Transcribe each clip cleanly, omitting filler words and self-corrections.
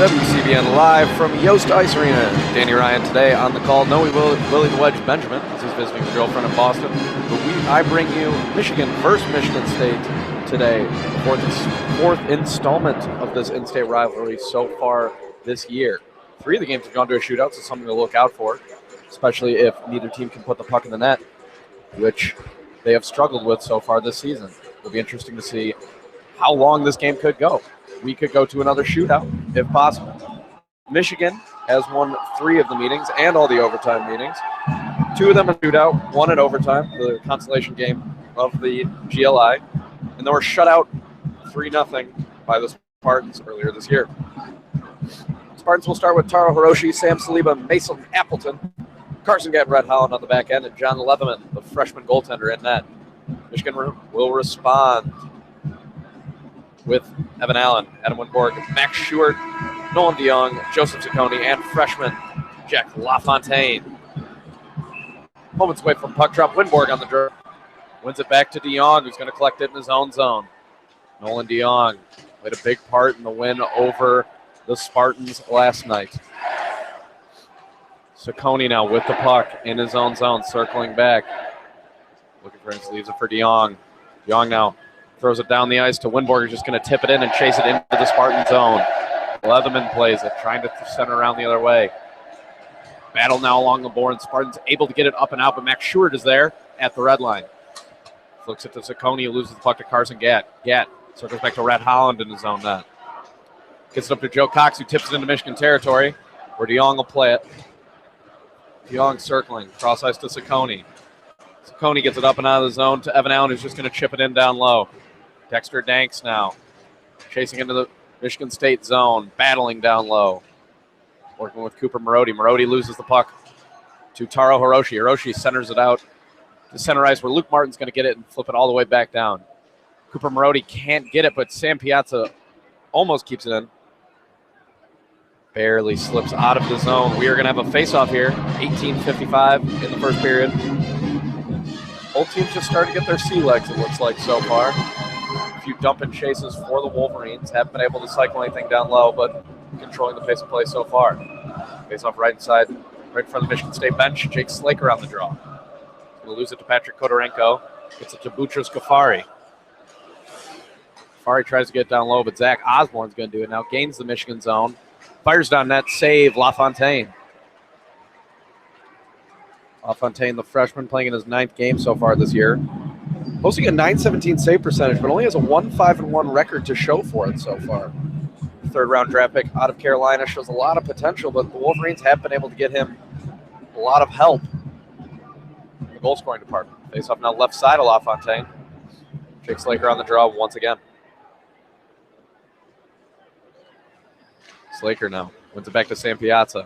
WCBN live from Yost Ice Arena. Danny Ryan today on the call. Willie the Wedge Benjamin as he's visiting his girlfriend in Boston. But I bring you Michigan versus Michigan State today for this fourth installment of this in-state rivalry so far this year. 3 of the games have gone to a shootout, so something to look out for, especially if neither team can put the puck in the net, which they have struggled with so far this season. It'll be interesting to see how long this game could go. We could go to another shootout, if possible. Michigan has won 3 of the meetings and all the overtime meetings. 2 of them in shootout, 1 in overtime, the consolation game of the GLI. And they were shut out 3-0 by the Spartans earlier this year. Spartans will start with Taro Hiroshi, Sam Saliba, Mason Appleton, Carson Gatt, Red Holland on the back end, and John Leatherman, the freshman goaltender, in net. Michigan will respond with Evan Allen, Adam Winborg, Max Stewart, Nolan DeYoung, Joseph Zacconi, and freshman Jack LaFontaine. Moments away from puck drop. Winborg on the draw. Wins it back to DeYoung, who's going to collect it in his own zone. Nolan DeYoung played a big part in the win over the Spartans last night. Zacconi now with the puck in his own zone, circling back. Looking for him, leaves it for DeYoung. DeYoung now throws it down the ice to Winborg, who's just going to tip it in and chase it into the Spartan zone. Leatherman plays it, trying to center around the other way. Battle now along the board, and Spartans able to get it up and out, but Max Stewart is there at the red line. Flicks it to Zacconi, who loses the puck to Carson Gatt. Gatt circles back to Red Holland in his own net. Gets it up to Joe Cox, who tips it into Michigan territory, where DeYoung will play it. DeYoung circling, cross ice to Zacconi. Zacconi gets it up and out of the zone to Evan Allen, who's just going to chip it in down low. Dexter Danks now chasing into the Michigan State zone, battling down low. Working with Cooper Marody. Marody loses the puck to Taro Hiroshi. Hiroshi centers it out to center ice, where Luke Martin's going to get it and flip it all the way back down. Cooper Marody can't get it, but Sam Piazza almost keeps it in. Barely slips out of the zone. We are going to have a face-off here. 18:55 in the first period. Both teams just started to get their sea legs, it looks like, so far. A few dump and chases for the Wolverines. Haven't been able to cycle anything down low, but controlling the pace of play so far. Face-off right inside, right in front of the Michigan State bench. Jake Slaker on the draw. He's going to lose it to Patrick Kodorenko. Gets it to Boutros Ghaffari. Ghaffari tries to get down low, but Zach Osborne's going to do it now. Gains the Michigan zone. Fires down net, save LaFontaine. LaFontaine, the freshman, playing in his 9th game so far this year. Posting a .917 save percentage, but only has a 1-5-1 record to show for it so far. 3rd-round draft pick out of Carolina, shows a lot of potential, but the Wolverines have been able to get him a lot of help in the goal-scoring department. Face-off now left side of LaFontaine. Jake Slaker on the draw once again. Slaker now wins it back to Sam Piazza.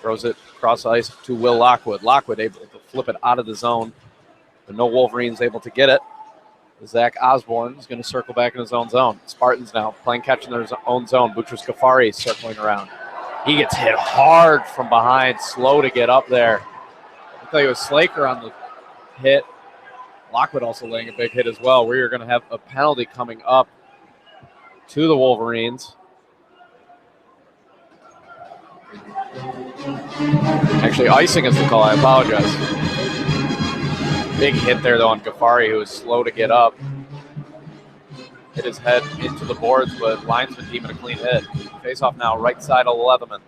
Throws it cross ice to Will Lockwood. Lockwood able to flip it out of the zone, but no Wolverines able to get it. Zach Osborne is going to circle back in his own zone. Spartans now playing catch in their own zone. Boutros Ghaffari circling around. He gets hit hard from behind, slow to get up there. I tell you, it was Slaker on the hit. Lockwood also laying a big hit as well. We are going to have a penalty coming up to the Wolverines. Actually, icing is the call. I apologize. Big hit there, though, on Ghaffari, who was slow to get up. Hit his head into the boards, but linesman deeming a clean hit. Face-off now, right side of Leatherman.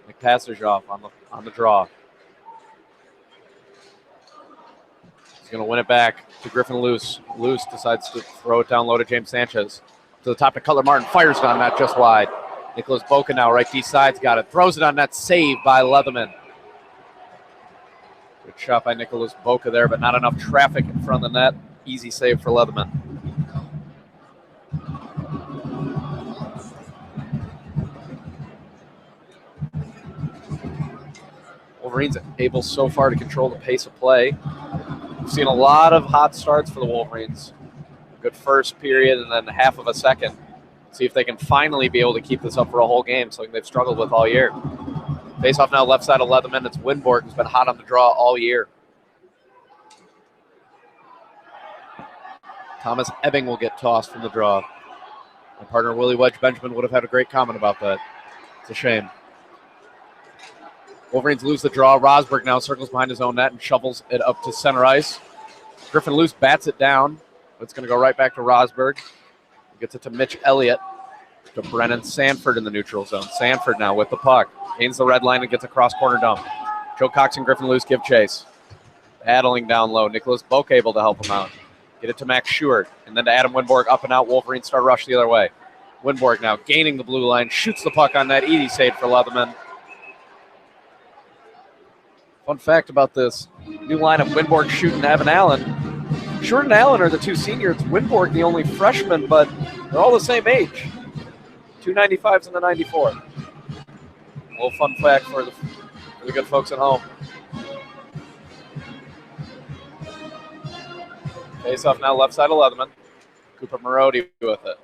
McPassageoff on the draw. He's going to win it back to Griffin Luce. Luce decides to throw it down low to James Sanchez. To the top to Cutler Martin. Fires it on net just wide. Nicholas Boca now, right D side's got it. Throws it on net, saved by Leatherman. Good shot by Nicholas Boca there, but not enough traffic in front of the net. Easy save for Leatherman. Wolverines able so far to control the pace of play. We've seen a lot of hot starts for the Wolverines. A good first period and then half of a second. See if they can finally be able to keep this up for a whole game, something they've struggled with all year. Face-off now left side of Leatherman. It's Winborg, who's been hot on the draw all year. Thomas Ebbing will get tossed from the draw. My partner Willie Wedge Benjamin would have had a great comment about that. It's a shame. Wolverines lose the draw. Rosberg now circles behind his own net and shovels it up to center ice. Griffin Luce bats it down. It's going to go right back to Rosberg. Gets it to Mitch Elliott. To Brennan Sanford in the neutral zone. Sanford now with the puck. Gains the red line and gets a cross-corner dump. Joe Cox and Griffin Luce give chase. Battling down low. Nicholas Boak able to help him out. Get it to Max Stewart. And then to Adam Winborg up and out. Wolverines start rush the other way. Winborg now gaining the blue line. Shoots the puck on that. Easy save for Leatherman. Fun fact about this new line of Winborg, Shute, and Evan Allen. Short and Allen are the two seniors. Winborg, the only freshman, but they're all the same age. 295s and a 94. A little fun fact for the good folks at home. Face off now left side of Leatherman. Cooper Marody with it.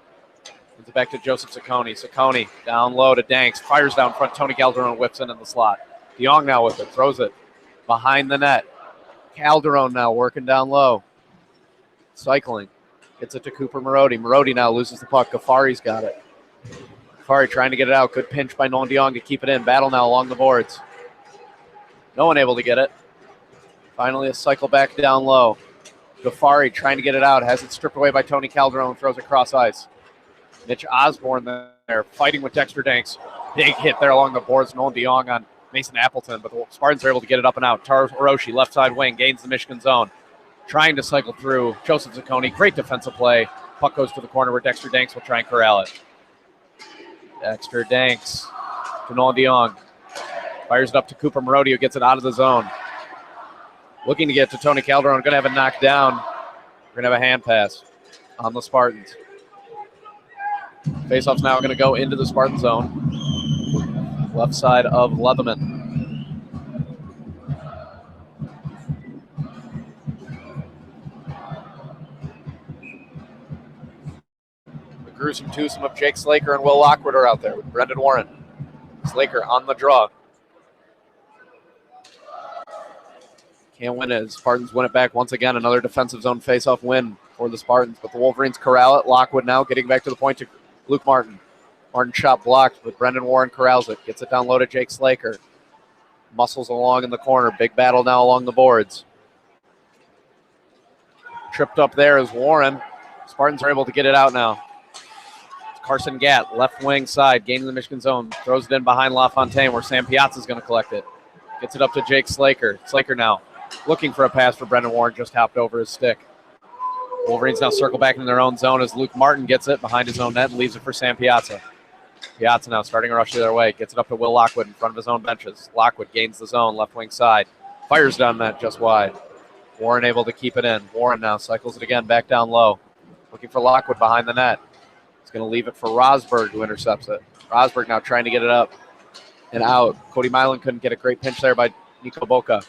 It's back to Joseph Ciccone. Ciccone down low to Danks. Fires down front. Tony Calderon whips in the slot. DeYoung now with it. Throws it behind the net. Calderon now working down low. Cycling. Gets it to Cooper Marody. Marody now loses the puck. Ghaffari's got it. Ghaffari trying to get it out. Good pinch by Nolan DeYoung to keep it in. Battle now along the boards. No one able to get it. Finally a cycle back down low. Ghaffari trying to get it out. Has it stripped away by Tony Calderon. Throws it cross ice. Mitch Osborne there fighting with Dexter Danks. Big hit there along the boards. Nolan DeYoung on Mason Appleton, but the Spartans are able to get it up and out. Taro Orochi, left side wing, gains the Michigan zone. Trying to cycle through Joseph Ciccone. Great defensive play. Puck goes to the corner where Dexter Danks will try and corral it. Dexter Danks to Nolan DeYoung. Fires it up to Cooper Marody, who gets it out of the zone. Looking to get to Tony Calderon. Going to have it knocked down. We're going to have a hand pass on the Spartans. Faceoff's now going to go into the Spartan zone. Left side of Leatherman. The gruesome twosome of Jake Slaker and Will Lockwood are out there with Brendan Warren. Slaker on the draw. Can't win it. Spartans win it back once again. Another defensive zone faceoff win for the Spartans. But the Wolverines corral it. Lockwood now getting back to the point to Luke Martin. Martin shot blocked, but Brendan Warren corrals it. Gets it down low to Jake Slaker. Muscles along in the corner. Big battle now along the boards. Tripped up there is Warren. Spartans are able to get it out now. Carson Gatt, left wing side, gaining the Michigan zone. Throws it in behind LaFontaine where Sam Piazza is going to collect it. Gets it up to Jake Slaker. Slaker now looking for a pass for Brendan Warren. Just hopped over his stick. Wolverines now circle back in their own zone as Luke Martin gets it behind his own net and leaves it for Sam Piazza. Piazza now starting a rush the other way. Gets it up to Will Lockwood in front of his own benches. Lockwood gains the zone, left wing side. Fires down that just wide. Warren able to keep it in. Warren now cycles it again back down low. Looking for Lockwood behind the net. He's going to leave it for Rosberg, who intercepts it. Rosberg now trying to get it up and out. Cody Milan couldn't get a great pinch there by Nico Boca.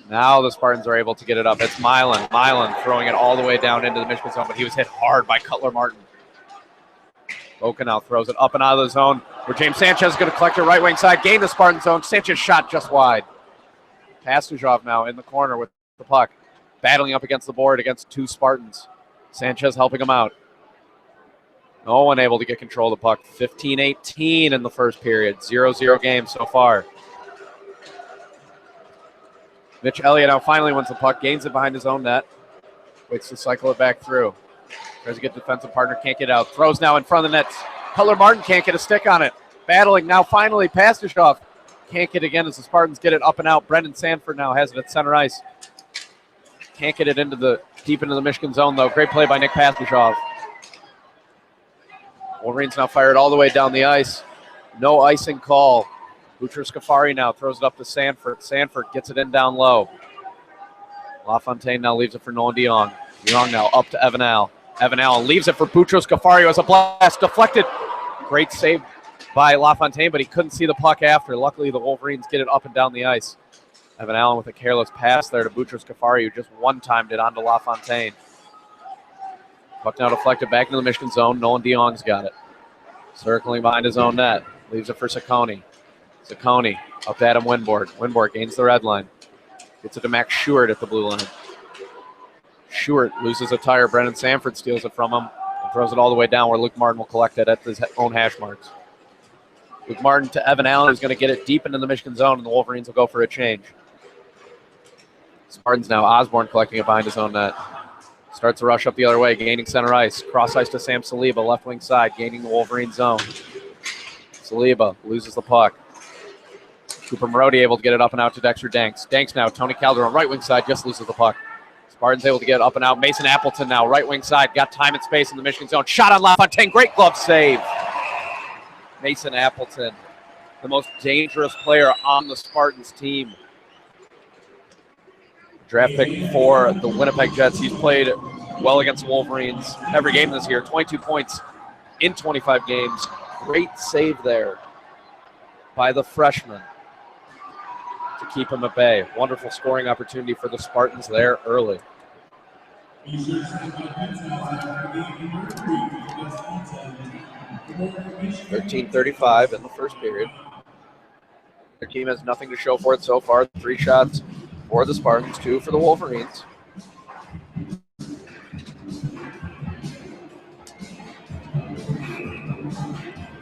Now the Spartans are able to get it up. It's Milan. Milan throwing it all the way down into the Michigan zone, but he was hit hard by Cutler Martin. Boca now throws it up and out of the zone where James Sanchez is going to collect it right wing side. Gain the Spartan zone. Sanchez shot just wide. Pastujov now in the corner with the puck. Battling up against the board against two Spartans. Sanchez helping him out. No one able to get control of the puck. 15-18 in the first period. 0-0 game so far. Mitch Elliott now finally wins the puck. Gains it behind his own net. Waits to cycle it back through. Tries to get defensive partner. Can't get out. Throws now in front of the net. Cutler Martin can't get a stick on it. Battling now finally. Pastujov can't get again as the Spartans get it up and out. Brendan Sanford now has it at center ice. Can't get it deep into the Michigan zone though. Great play by Nick Pastujov. Wolverines now fired all the way down the ice. No icing call. Boutros Ghaffari now throws it up to Sanford. Sanford gets it in down low. LaFontaine now leaves it for Nolan DeYoung. DeYoung now up to Evan Al. Evan Allen leaves it for Boutros Ghaffari, who has a blast. Deflected. Great save by LaFontaine, but he couldn't see the puck after. Luckily, the Wolverines get it up and down the ice. Evan Allen with a careless pass there to Boutros Ghaffari, who just one-timed it onto LaFontaine. Puck now deflected back into the Michigan zone. Nolan DeYoung's got it. Circling behind his own net. Leaves it for Ciccone. Ciccone up to Adam Winborg. Winborg gains the red line. Gets it to Max Stewart at the blue line. Stewart loses a tire. Brendan Sanford steals it from him. Throws it all the way down where Luke Martin will collect it at his own hash marks. Luke Martin to Evan Allen, who's going to get it deep into the Michigan zone, and the Wolverines will go for a change. Spartans now. Osborne collecting it behind his own net. Starts to rush up the other way, gaining center ice. Cross ice to Sam Saliba, left wing side, gaining the Wolverine zone. Saliba loses the puck. Cooper Marody able to get it up and out to Dexter Danks. Danks now, Tony Calderon, right wing side, just loses the puck. Spartans able to get it up and out. Mason Appleton now, right wing side, got time and space in the Michigan zone. Shot on LaFontaine, great glove save. Mason Appleton, the most dangerous player on the Spartans team. Draft pick for the Winnipeg Jets. He's played well against the Wolverines every game this year. 22 points in 25 games. Great save there by the freshman to keep him at bay. Wonderful scoring opportunity for the Spartans there early. 13:35 in the first period. Their team has nothing to show for it so far. 3 shots for the Spartans, 2 for the Wolverines.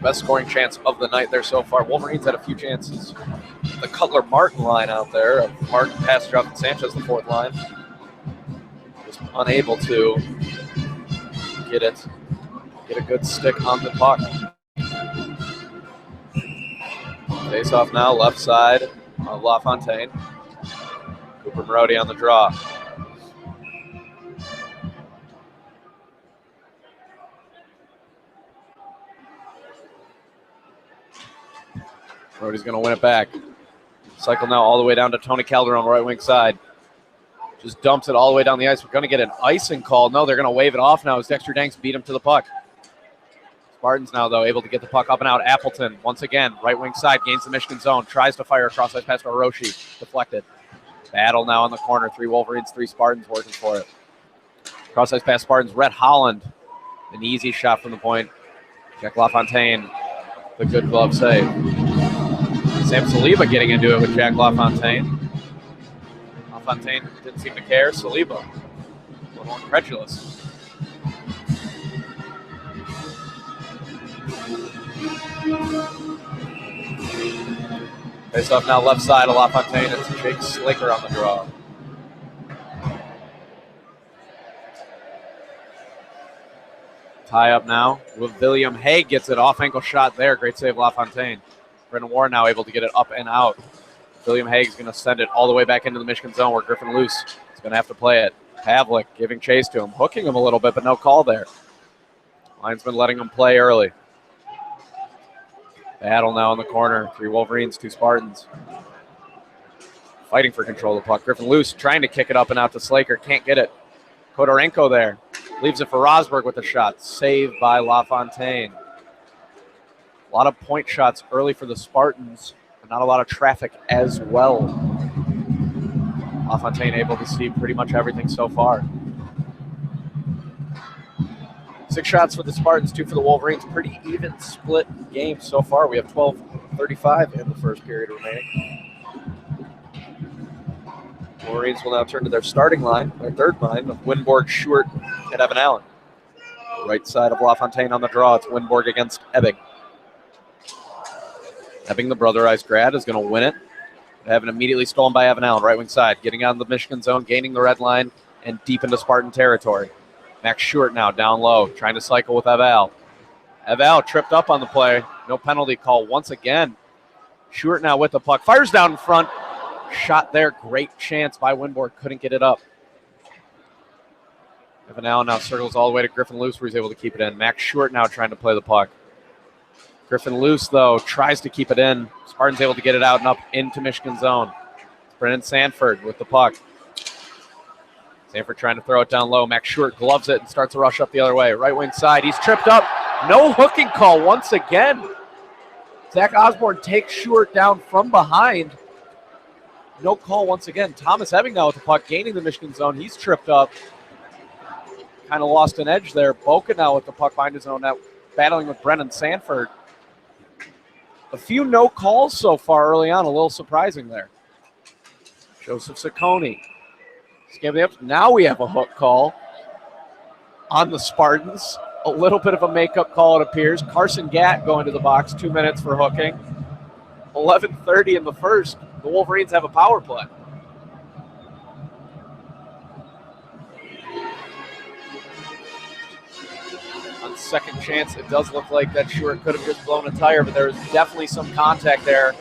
Best scoring chance of the night there so far. Wolverines had a few chances. The Cutler-Martin line out there. Martin, Pastrop, and Sanchez, the 4th line. Just unable to get a good stick on the puck. Face off now, left side of LaFontaine. Cooper Marody on the draw. Marody's going to win it back. Cycle now all the way down to Tony Calderon, right wing side. Just dumps it all the way down the ice. We're going to get an icing call. No, they're going to wave it off now as Dexter Danks beat him to the puck. Spartans now, though, able to get the puck up and out. Appleton, once again, right wing side, gains the Michigan zone. Tries to fire across ice pass to Hiroshi. Deflected. Battle now in the corner. 3 Wolverines, 3 Spartans working for it. Cross ice pass Spartans. Rhett Holland. An easy shot from the point. Jack LaFontaine. The good glove save. Sam Saliba getting into it with Jack LaFontaine. LaFontaine didn't seem to care. Saliba, a little incredulous. Face off now left side of LaFontaine. It's Jake Slaker on the draw. Tie up now with William Hay gets it off ankle shot there. Great save LaFontaine. Brendan Warren now able to get it up and out. William Haig's going to send it all the way back into the Michigan zone where Griffin Luce is going to have to play it. Pavlik giving chase to him, hooking him a little bit, but no call there. Linesman letting him play early. Battle now in the corner. 3 Wolverines, 2 Spartans. Fighting for control of the puck. Griffin Luce trying to kick it up and out to Slaker. Can't get it. Kodorenko there. Leaves it for Rosberg with a shot. Saved by LaFontaine. A lot of point shots early for the Spartans, but not a lot of traffic as well. LaFontaine able to see pretty much everything so far. 6 shots for the Spartans, 2 for the Wolverines. Pretty even split game so far. We have 12:35 in the first period remaining. Wolverines will now turn to their starting line, their 3rd line, of Winborg, Short, and Evan Allen. Right side of LaFontaine on the draw. It's Winborg against Ebbing. Ebbing, the brotherized grad, is going to win it. Having immediately stolen by Evan Allen, right wing side. Getting out of the Michigan zone, gaining the red line, and deep into Spartan territory. Max Short now down low, trying to cycle with Eval. Eval tripped up on the play. No penalty call once again. Short now with the puck. Fires down in front. Shot there. Great chance by Winborg. Couldn't get it up. Evan Allen now circles all the way to Griffin Luce, where he's able to keep it in. Max Short now trying to play the puck. Griffin Luce, though, tries to keep it in. Spartan's able to get it out and up into Michigan zone. Brennan Sanford with the puck. Sanford trying to throw it down low. Max Short gloves it and starts to rush up the other way. Right wing side. He's tripped up. No hooking call once again. Zach Osborne takes Short down from behind. No call once again. Thomas Ebbing now with the puck, gaining the Michigan zone. He's tripped up. Kind of lost an edge there. Boca now with the puck behind his own net, battling with Brennan Sanford. A few no calls so far early on. A little surprising there. Joseph Ciccone. Now we have a hook call on the Spartans. A little bit of a makeup call, it appears. Carson Gatt going to the box, 2 minutes for hooking. 11:30 in the first. The Wolverines have a power play. On second chance, it does look like that Stewart could have just blown a tire, but there was definitely some contact there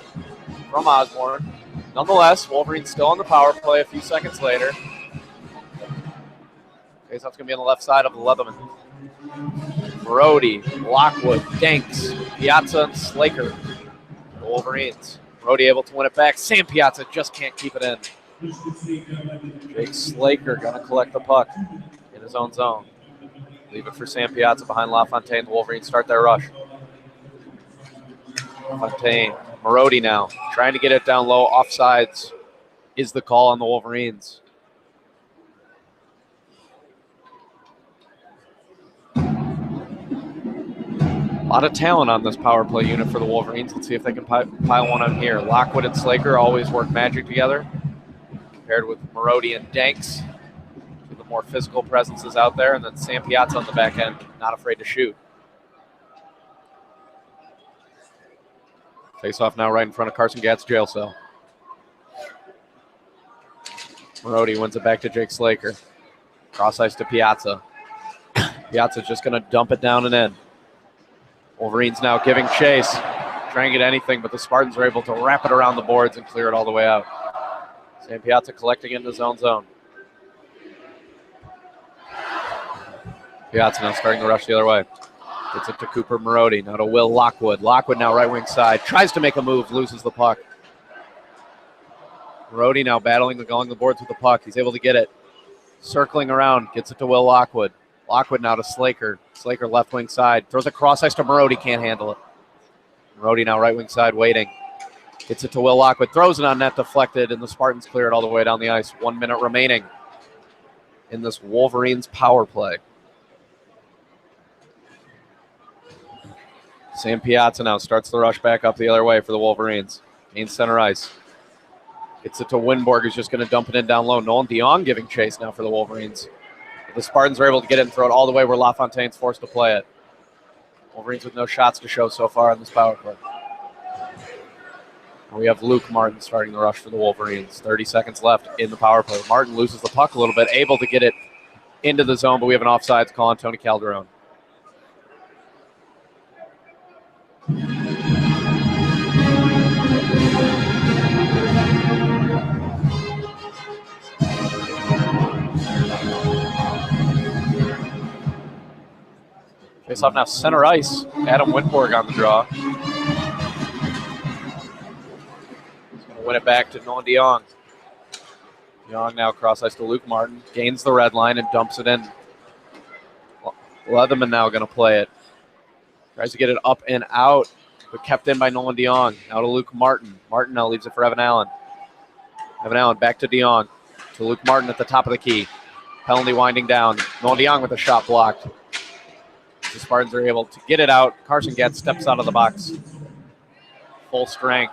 from Osborne. Nonetheless, Wolverines still on the power play a few seconds later. Faceoff's going to be on the left side of Leatherman. Brody, Lockwood, Danks, Piazza, and Slaker. The Wolverines. Brody able to win it back. Sam Piazza just can't keep it in. Jake Slaker going to collect the puck in his own zone. Leave it for Sam Piazza behind LaFontaine. The Wolverines start their rush. LaFontaine, Marody now, trying to get it down low. Offsides is the call on the Wolverines. A lot of talent on this power play unit for the Wolverines. Let's see if they can pile one on here. Lockwood and Slaker always work magic together, compared with Marody and Danks. The more physical presences out there, and then Sam Piazza on the back end, not afraid to shoot. Face-off now right in front of Carson Gatt's jail cell. Marody wins it back to Jake Slaker. Cross ice to Piazza. Piazza's just going to dump it down and in. Wolverines now giving chase, trying to get anything, but the Spartans are able to wrap it around the boards and clear it all the way out. Sam Piazza collecting into his own zone. Piazza now starting to rush the other way. Gets it to Cooper Marody, now to Will Lockwood. Lockwood now right wing side, tries to make a move, loses the puck. Marody now battling along the boards with the puck. He's able to get it. Circling around, gets it to Will Lockwood. Lockwood now to Slaker. Slaker left wing side, throws a cross ice to Marody, can't handle it. Marody now right wing side waiting. Gets it to Will Lockwood, throws it on net, deflected, and the Spartans clear it all the way down the ice. 1 minute remaining in this Wolverines power play. Sam Piazza now starts the rush back up the other way for the Wolverines. Gains center ice. Gets it to Winborg, who's just going to dump it in down low. Nolan Dion giving chase now for the Wolverines. But the Spartans are able to get it and throw it all the way where LaFontaine's forced to play it. Wolverines with no shots to show so far in this power play. And we have Luke Martin starting the rush for the Wolverines. 30 seconds left in the power play. Martin loses the puck a little bit, able to get it into the zone, but we have an offsides call on Tony Calderon. Face off now center ice. Adam Winborg on the draw. He's going to win it back to Nolan DeYoung. DeYoung now cross ice to Luke Martin. Gains the red line and dumps it in. Leatherman now going to play it. Tries to get it up and out, but kept in by Nolan DeYoung. Now to Luke Martin. Martin now leaves it for Evan Allen. Evan Allen back to DeYoung. To Luke Martin at the top of the key. Penalty winding down. Nolan DeYoung with a shot blocked. The Spartans are able to get it out. Carson Gatt steps out of the box. Full strength.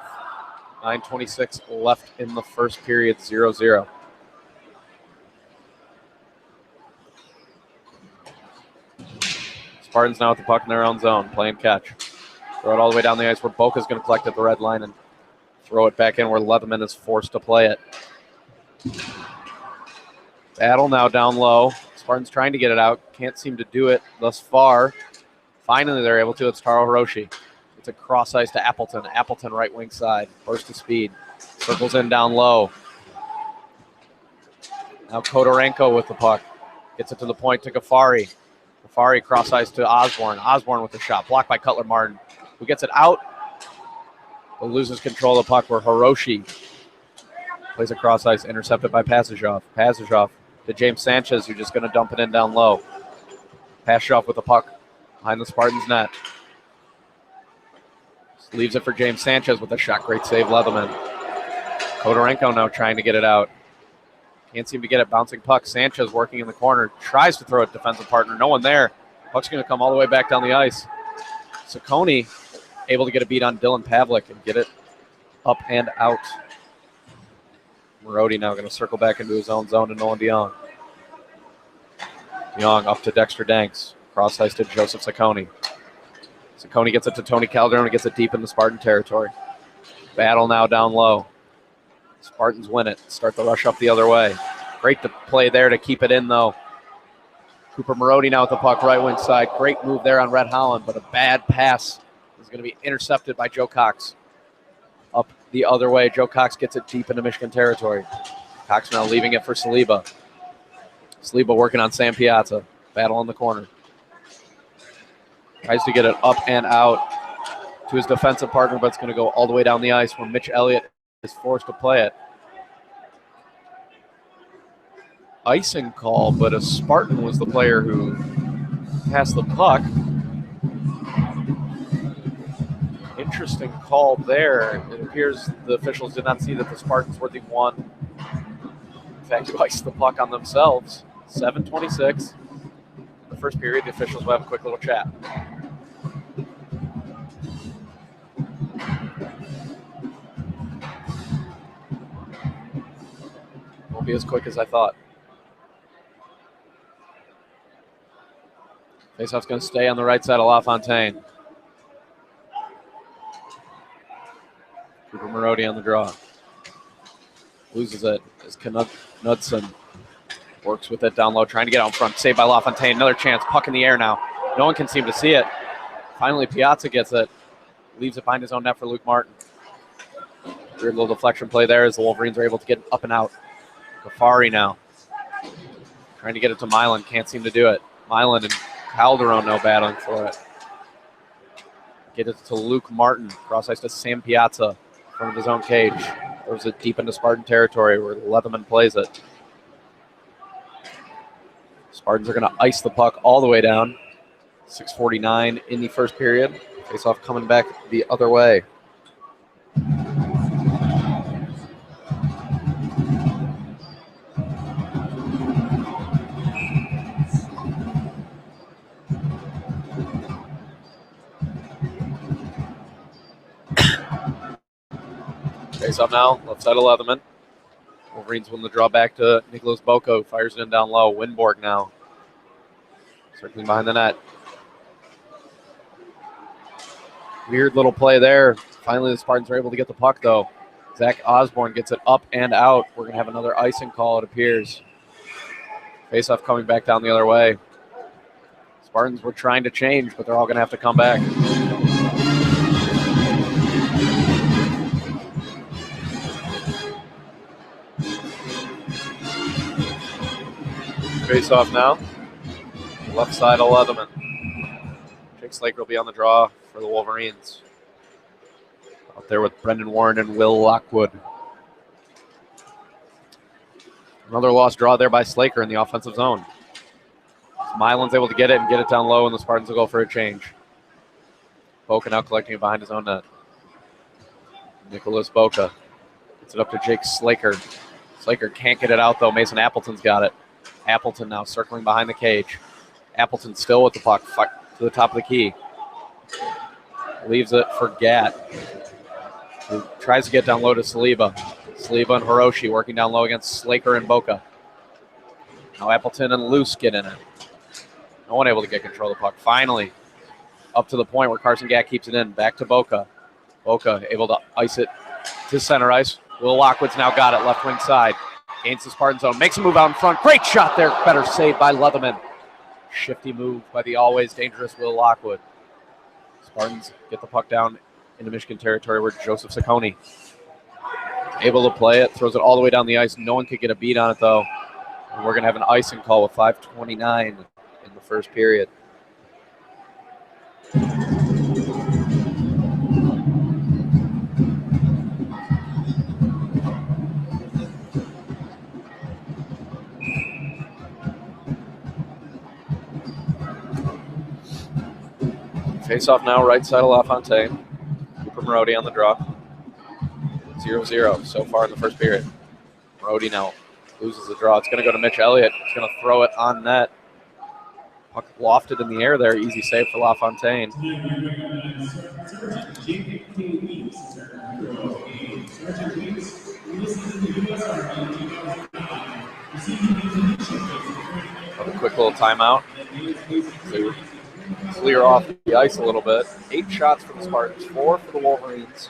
9:26 left in the first period, 0-0. Spartans now with the puck in their own zone, playing catch. Throw it all the way down the ice where Boca's going to collect at the red line and throw it back in where Leatherman is forced to play it. Battle now down low. Spartans trying to get it out. Can't seem to do it thus far. Finally, they're able to. It's Taro Hiroshi. It's a cross ice to Appleton. Appleton right wing side. Burst of speed. Circles in down low. Now Kodorenko with the puck. Gets it to the point to Ghaffari. Ghaffari cross ice to Osborne. Osborne with the shot. Blocked by Cutler Martin, who gets it out, but loses control of the puck where Hiroshi plays a cross ice, intercepted by Passagov. Passagov to James Sanchez, who's just going to dump it in down low. Passagov with the puck behind the Spartans' net. Just leaves it for James Sanchez with a shot. Great save, Leatherman. Kodorenko now trying to get it out. Can't seem to get it. Bouncing puck. Sanchez working in the corner. Tries to throw it defensive partner. No one there. Puck's going to come all the way back down the ice. Saccone able to get a beat on Dylan Pavlik and get it up and out. Marody now going to circle back into his own zone to Nolan DeYoung. DeYoung up to Dexter Danks. Cross ice to Joseph Saccone. Saccone gets it to Tony Calderon and gets it deep into Spartan territory. Battle now down low. Spartans win it. Start the rush up the other way. Great to play there to keep it in, though. Cooper Marody now with the puck right wing side. Great move there on Red Holland, but a bad pass is going to be intercepted by Joe Cox. Up the other way, Joe Cox gets it deep into Michigan territory. Cox now leaving it for Saliba. Saliba working on Sam Piazza. Battle in the corner. Tries to get it up and out to his defensive partner, but it's going to go all the way down the ice where Mitch Elliott is forced to play it. Icing call, but a Spartan was the player who passed the puck. Interesting call there. It appears the officials did not see that the Spartans were the one, in fact, who iced the puck on themselves. 7:26. The first period, the officials will have a quick little chat. Won't be as quick as I thought. Faceoff's going to stay on the right side of LaFontaine. Cooper Marody on the draw. Loses it as Knudsen works with it down low, trying to get out in front. Saved by LaFontaine. Another chance. Puck in the air now. No one can seem to see it. Finally, Piazza gets it. Leaves it behind his own net for Luke Martin. Weird little deflection play there as the Wolverines are able to get up and out. Ghaffari now. Trying to get it to Milan. Can't seem to do it. Milan and Calderon now battling for it. Get it to Luke Martin. Cross ice to Sam Piazza in front of his own cage. Throws it deep into Spartan territory where Leatherman plays it. Spartans are going to ice the puck all the way down. 6:49 in the first period. Face-off coming back the other way. Face-off now, left side of Leatherman. Wolverines win the draw back to Nicholas Boko. Fires it in down low. Winborg now. Circling behind the net. Weird little play there. Finally, the Spartans are able to get the puck, though. Zach Osborne gets it up and out. We're going to have another icing call, it appears. Face-off coming back down the other way. Spartans were trying to change, but they're all going to have to come back. Face-off now. Left side of Leatherman. Jake Slaker will be on the draw for the Wolverines. Out there with Brendan Warren and Will Lockwood. Another lost draw there by Slaker in the offensive zone. Milan's able to get it and get it down low, and the Spartans will go for a change. Boca now collecting it behind his own net. Nicholas Boca gets it up to Jake Slaker. Slaker can't get it out, though. Mason Appleton's got it. Appleton now circling behind the cage. Appleton still with the puck to the top of the key. Leaves it for Gatt, who tries to get down low to Saliba. Saliba and Hiroshi working down low against Slaker and Boca. Now Appleton and Luce get in it. No one able to get control of the puck. Finally, up to the point where Carson Gatt keeps it in. Back to Boca. Boca able to ice it to center ice. Will Lockwood's now got it, left wing side. Gains the Spartan zone, makes a move out in front. Great shot there, better saved by Leatherman. Shifty move by the always dangerous Will Lockwood. Spartans get the puck down into Michigan territory where Joseph Saccone able to play it, throws it all the way down the ice. No one could get a beat on it, though. And we're going to have an icing call with 5:29 in the first period. Face-off now, right side of LaFontaine. Cooper Marody on the draw. 0-0 so far in the first period. Marody now loses the draw. It's going to go to Mitch Elliott. He's going to throw it on net. Puck lofted in the air there. Easy save for LaFontaine. Another quick quick little timeout. So clear off the ice a little bit. 8 shots for the Spartans, 4 for the Wolverines.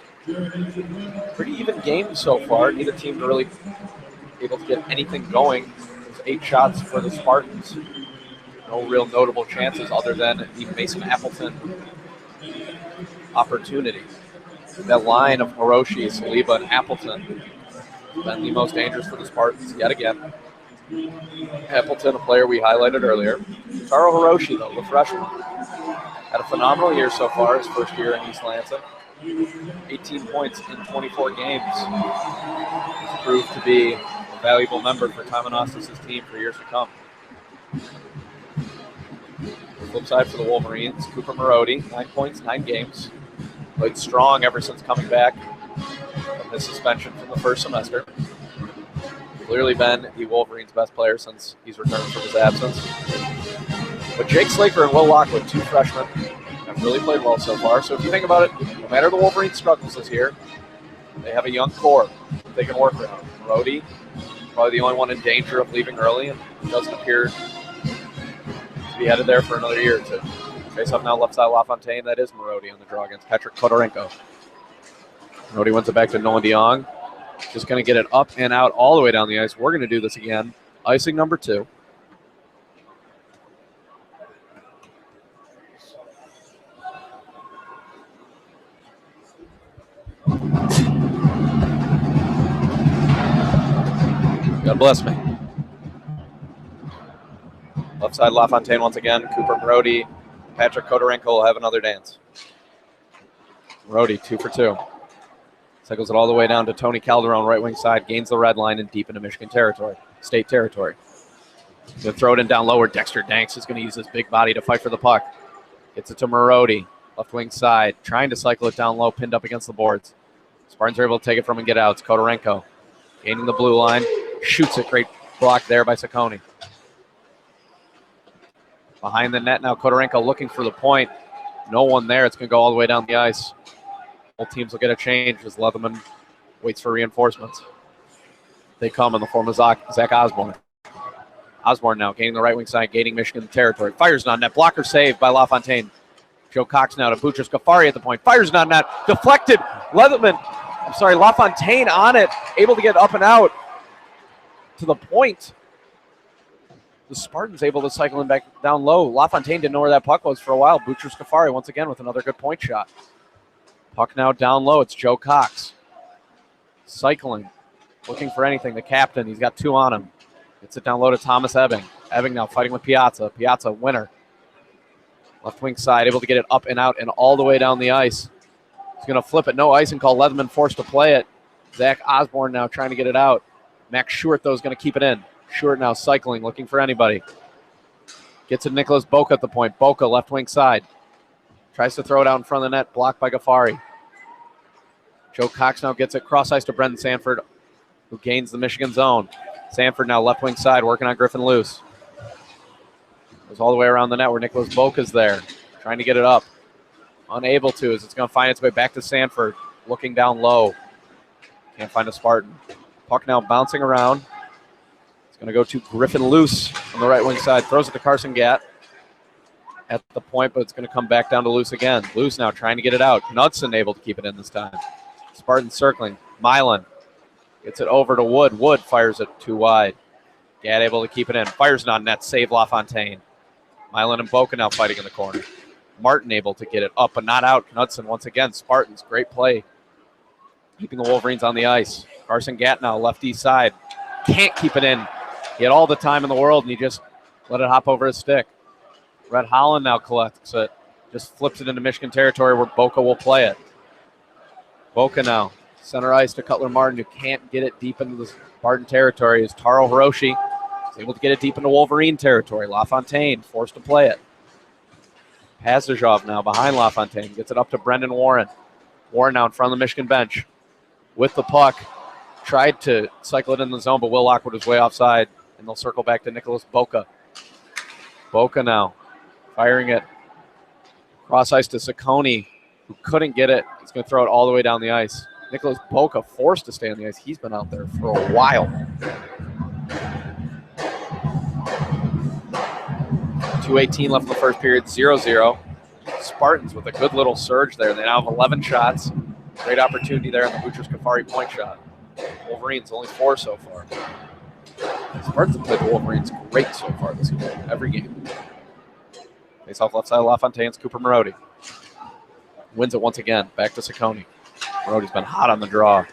Pretty even game so far. Neither team really able to get anything going. There's 8 shots for the Spartans. No real notable chances other than the Mason Appleton opportunity. That line of Hiroshi, Saliba, and Appleton has been the most dangerous for the Spartans yet again. Appleton, a player we highlighted earlier. Taro Hiroshi, though, the freshman, had a phenomenal year so far, his first year in East Lansing. 18 points in 24 games. He's proved to be a valuable member for Tamanastis' team for years to come. The flip side for the Wolverines, Cooper Marodi, 9 points, 9 games. Played strong ever since coming back from his suspension from the first semester. Clearly been the Wolverines' best player since he's returned from his absence. But Jake Slaker and Will Lockwood, 2 freshmen, have really played well so far. So if you think about it, no matter the Wolverines' struggles this year, they have a young core they can work with. Marodi, probably the only one in danger of leaving early, and doesn't appear to be headed there for another year or two. Face up now, left side LaFontaine. That is Marodi on the draw against Patrick Kodorenko. Marodi wins it back to Nolan DeYoung. Just going to get it up and out all the way down the ice. We're going to do this again. Icing number 2. God bless me. Left side LaFontaine once again. Cooper Marodi. Patrick Kodorenko will have another dance. Marodi, 2 for 2. Cycles it all the way down to Tony Calderon, right wing side, gains the red line and deep into Michigan territory, state territory. He's going to throw it in down low where Dexter Danks is going to use his big body to fight for the puck. Gets it to Marodi, left wing side, trying to cycle it down low, pinned up against the boards. Spartans are able to take it from and get out. It's Kodorenko gaining the blue line, shoots it. Great block there by Saccone. Behind the net now, Kodorenko looking for the point. No one there. It's going to go all the way down the ice. Both teams will get a change as Leatherman waits for reinforcements. They come in the form of Zach Osborne. Osborne now gaining the right wing side, gaining Michigan territory. Fires on net. Blocker saved by LaFontaine. Joe Cox now to Boutros Ghaffari at the point. Fires on net. Deflected. LaFontaine on it. Able to get up and out to the point. The Spartans able to cycle him back down low. LaFontaine didn't know where that puck was for a while. Boutros Ghaffari once again with another good point shot. Puck now down low. It's Joe Cox. Cycling. Looking for anything. The captain. He's got 2 on him. Gets it down low to Thomas Ebbing. Ebbing now fighting with Piazza. Piazza, winner. Left wing side. Able to get it up and out and all the way down the ice. He's going to flip it. No icing call. Leatherman forced to play it. Zach Osborne now trying to get it out. Max Short, though, is going to keep it in. Short now cycling. Looking for anybody. Gets it to Nicholas Boca at the point. Boca, left wing side. Tries to throw it out in front of the net. Blocked by Ghaffari. Joe Cox now gets it cross ice to Brendan Sanford, who gains the Michigan zone. Sanford now left wing side working on Griffin Luce. Goes all the way around the net where Nicholas Boca's there. Trying to get it up. Unable to as it's going to find its way back to Sanford. Looking down low. Can't find a Spartan. Puck now bouncing around. It's going to go to Griffin Luce on the right wing side. Throws it to Carson Gatt at the point, but it's going to come back down to Luce again. Luce now trying to get it out. Knudsen able to keep it in this time. Spartan circling. Milan gets it over to Wood. Wood fires it too wide. Gatt able to keep it in. Fires on net. Save LaFontaine. Milan and Boca now fighting in the corner. Martin able to get it up but not out. Knudsen once again. Spartans, great play. Keeping the Wolverines on the ice. Carson Gatt now left east side. Can't keep it in. He had all the time in the world and he just let it hop over his stick. Red Holland now collects it. Just flips it into Michigan territory where Boca will play it. Boca now. Center ice to Cutler Martin, who can't get it deep into the Spartan territory. Is Taro Hiroshi. Is able to get it deep into Wolverine territory. LaFontaine forced to play it. Pazajov now behind LaFontaine. Gets it up to Brendan Warren. Warren now in front of the Michigan bench. With the puck. Tried to cycle it in the zone, but Will Lockwood was way offside. And they'll circle back to Nicholas Boca. Boca now. Firing it. Cross ice to Saccone, who couldn't get it. He's going to throw it all the way down the ice. Nicholas Boca forced to stay on the ice. He's been out there for a while. 2:18 left in the first period, 0-0. Spartans with a good little surge there. They now have 11 shots. Great opportunity there on the Boutros-Ghafari point shot. Wolverines only 4 so far. Spartans have played the Wolverines great so far this game, every game. Face off left side of LaFontaine's Cooper Marodi. Wins it once again. Back to Saccone. Marodi's been hot on the draw.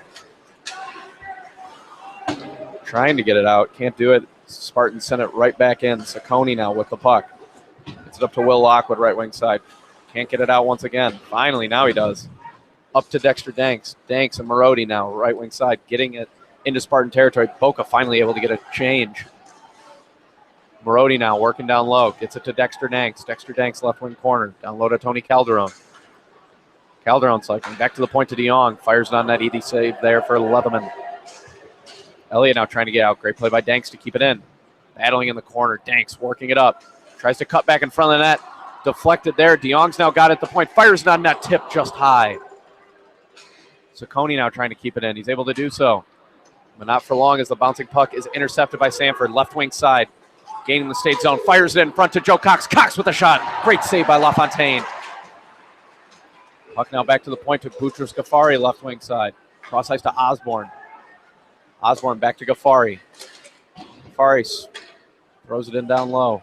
Trying to get it out. Can't do it. Spartans send it right back in. Saccone now with the puck. Gets it up to Will Lockwood, right wing side. Can't get it out once again. Finally, now he does. Up to Dexter Danks. Danks and Marodi now, right wing side, getting it into Spartan territory. Boca finally able to get a change. Marodi now working down low. Gets it to Dexter Danks. Dexter Danks left wing corner. Down low to Tony Calderon. Calderon cycling back to the point to DeYoung. Fires it on that easy save there for Leatherman. Elliott now trying to get out. Great play by Danks to keep it in. Battling in the corner. Danks working it up. Tries to cut back in front of the net. Deflected there. DeYoung's now got it at the point. Fires it on net, tip just high. Saccone now trying to keep it in. He's able to do so, but not for long as the bouncing puck is intercepted by Sanford. Left wing side, gaining the state zone. Fires it in front to Joe Cox. Cox with a shot. Great save by LaFontaine. Puck now back to the point to Boutros-Ghafari, left wing side. Cross ice to Osborne. Osborne back to Ghafari. Ghafari throws it in down low.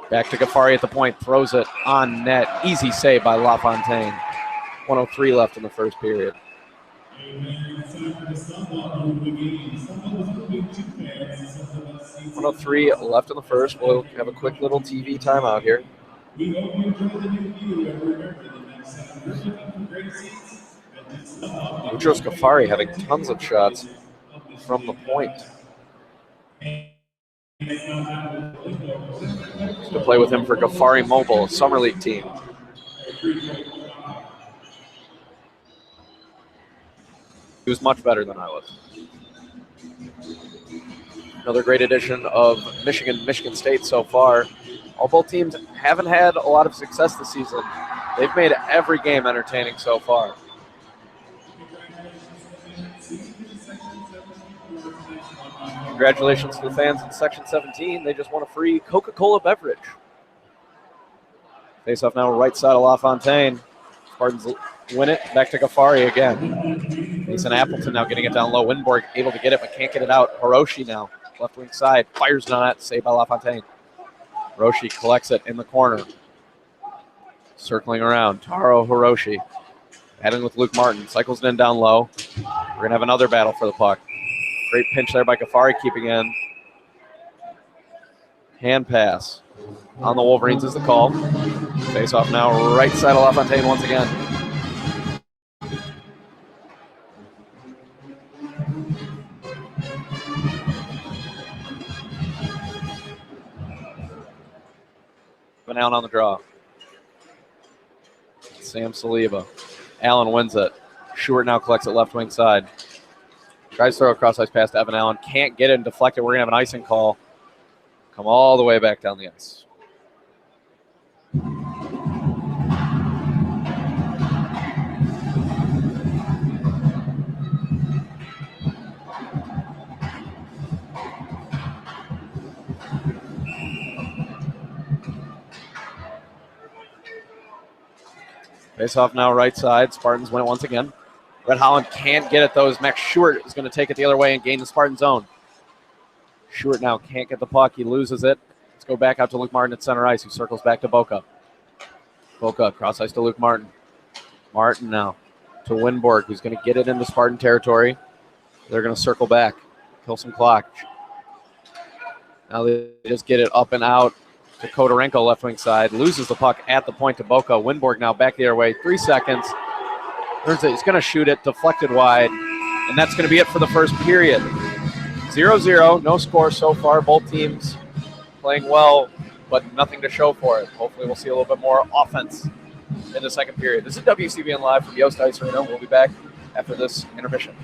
Back to Ghafari at the point. Throws it on net. Easy save by LaFontaine. 1:03 left in the first period. 1:03 left in the first. We'll have a quick little TV timeout here. Boutros-Ghafari having tons of shots from the point. Just to play with him for Ghafari Mobile, Summer League team. He was much better than I was. Another great addition of Michigan State so far. Both teams haven't had a lot of success this season. They've made every game entertaining so far. Congratulations to the fans in Section 17. They just won a free Coca-Cola beverage. Face-off now right side of LaFontaine. Spartans win it. Back to Ghafari again. Mason Appleton now getting it down low. Winborg able to get it, but can't get it out. Hiroshi now, left wing side. Fires it on that. Saved by LaFontaine. Hiroshi collects it in the corner. Circling around. Taro Hiroshi. Battling with Luke Martin. Cycles it in down low. We're going to have another battle for the puck. Great pinch there by Ghafari, keeping in. Hand pass on the Wolverines is the call. Face off now, right side of LaFontaine once again. Van Allen on the draw. Sam Saliba. Allen wins it. Short now collects it left wing side. Tries to throw a cross-ice pass to Evan Allen. Can't get it and deflect it. We're going to have an icing call. Come all the way back down the ice. Face off now right side. Spartans win it once again. Red Holland can't get it though as Max Stewart is going to take it the other way and gain the Spartan zone. Stewart now can't get the puck. He loses it. Let's go back out to Luke Martin at center ice, who circles back to Boca. Boca cross ice to Luke Martin. Martin now to Winborg, who's going to get it into Spartan territory. They're going to circle back, kill some clock. Now they just get it up and out to Kodorenko, left wing side. Loses the puck at the point to Boca. Winborg now back the other way. 3 seconds. He's going to shoot it, deflected wide, and that's going to be it for the first period. 0-0, no score so far. Both teams playing well, but nothing to show for it. Hopefully we'll see a little bit more offense in the second period. This is WCBN Live from Yost Ice Arena. We'll be back after this intermission.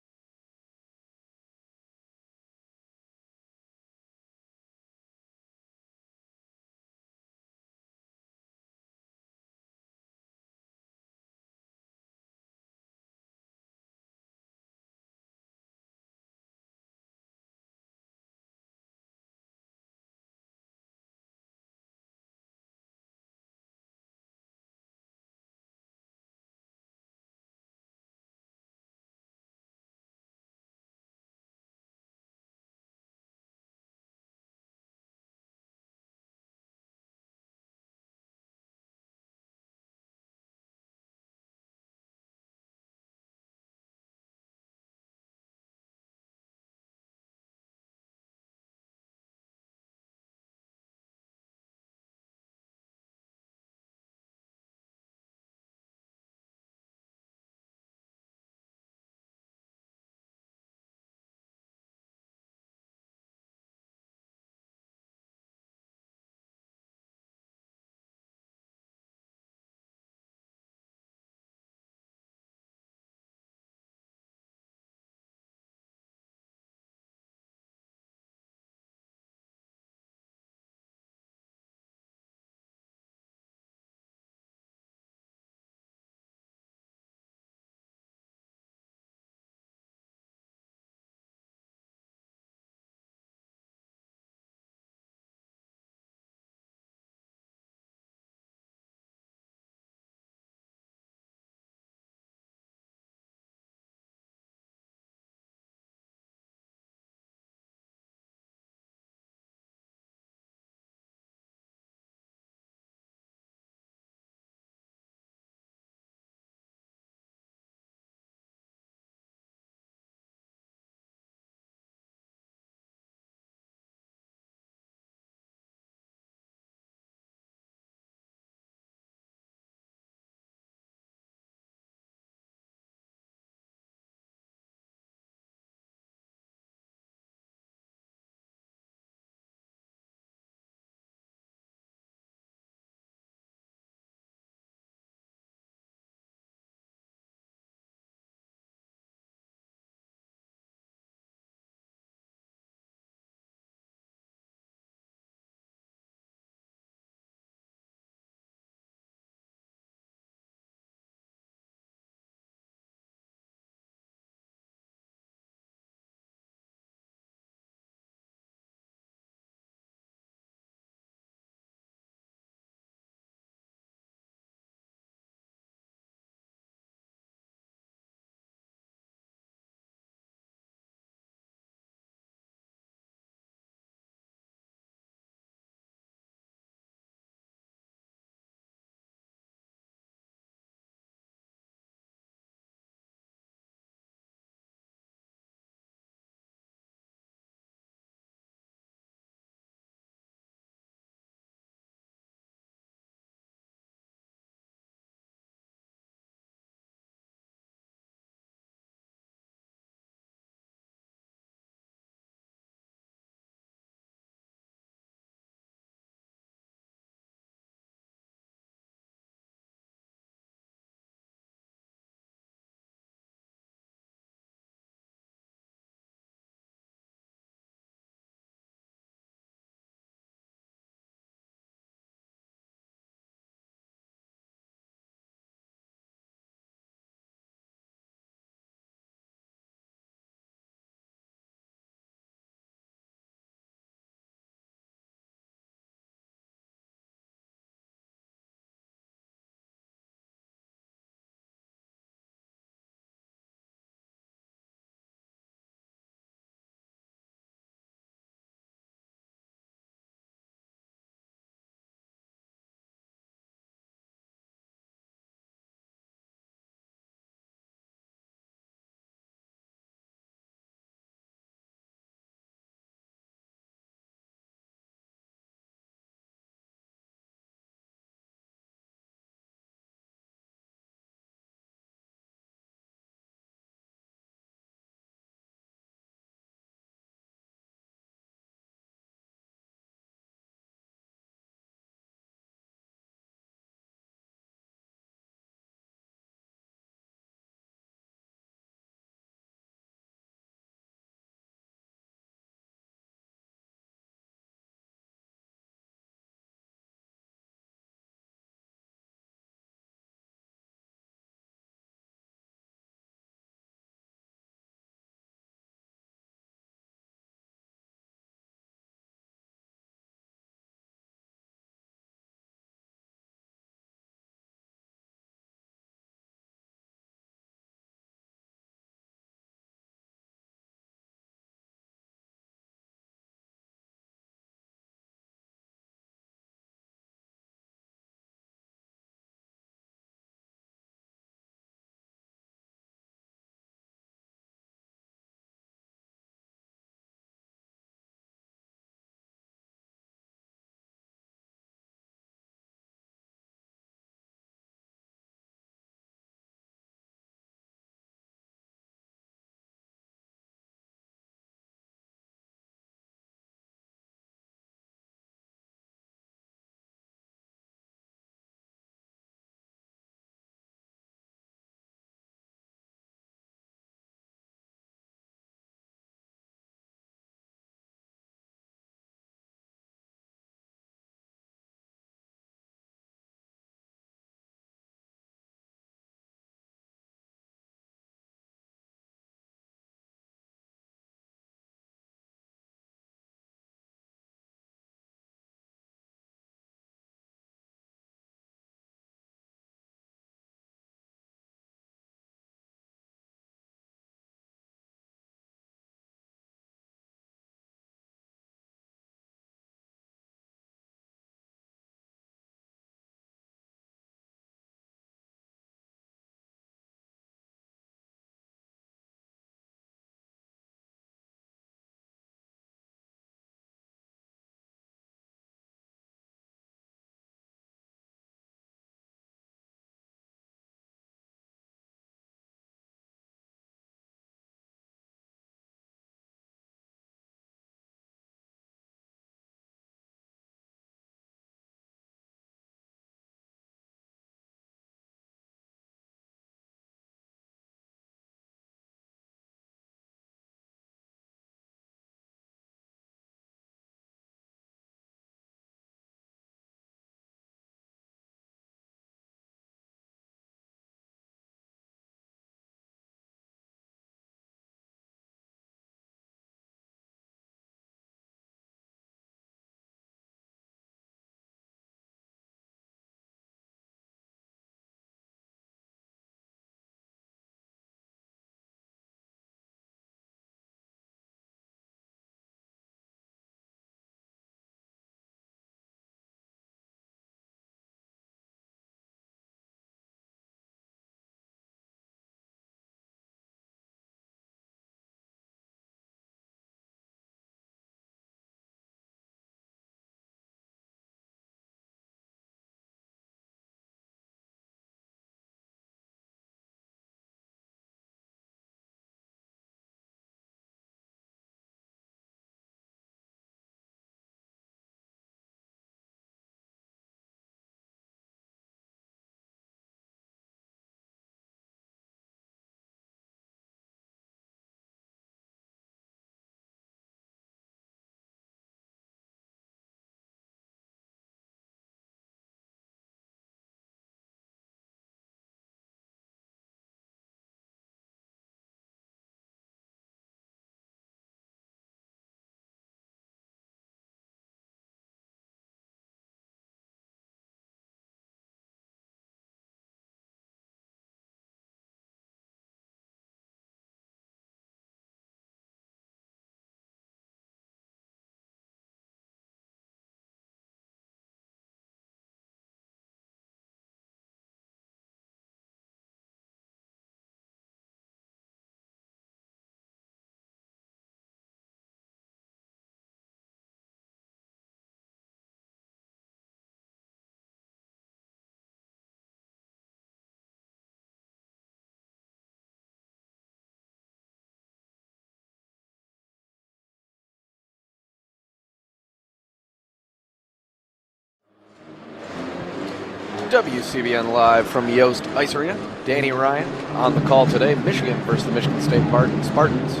WCBN Live from Yost Ice Arena. Danny Ryan on the call today. Michigan versus the Michigan State Spartans.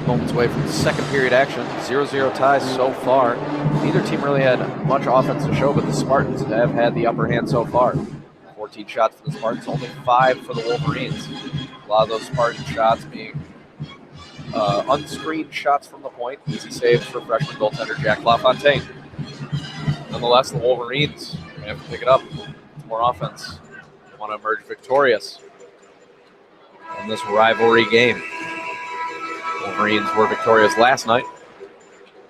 Moments away from second period action. 0-0 ties so far. Neither team really had much offense to show, but the Spartans have had the upper hand so far. 14 shots for the Spartans, only 5 for the Wolverines. A lot of those Spartan shots being unscreened shots from the point. Easy saves for freshman goaltender Jack LaFontaine. Nonetheless, the Wolverines have to pick it up. More offense. They want to emerge victorious in this rivalry game. Wolverines were victorious last night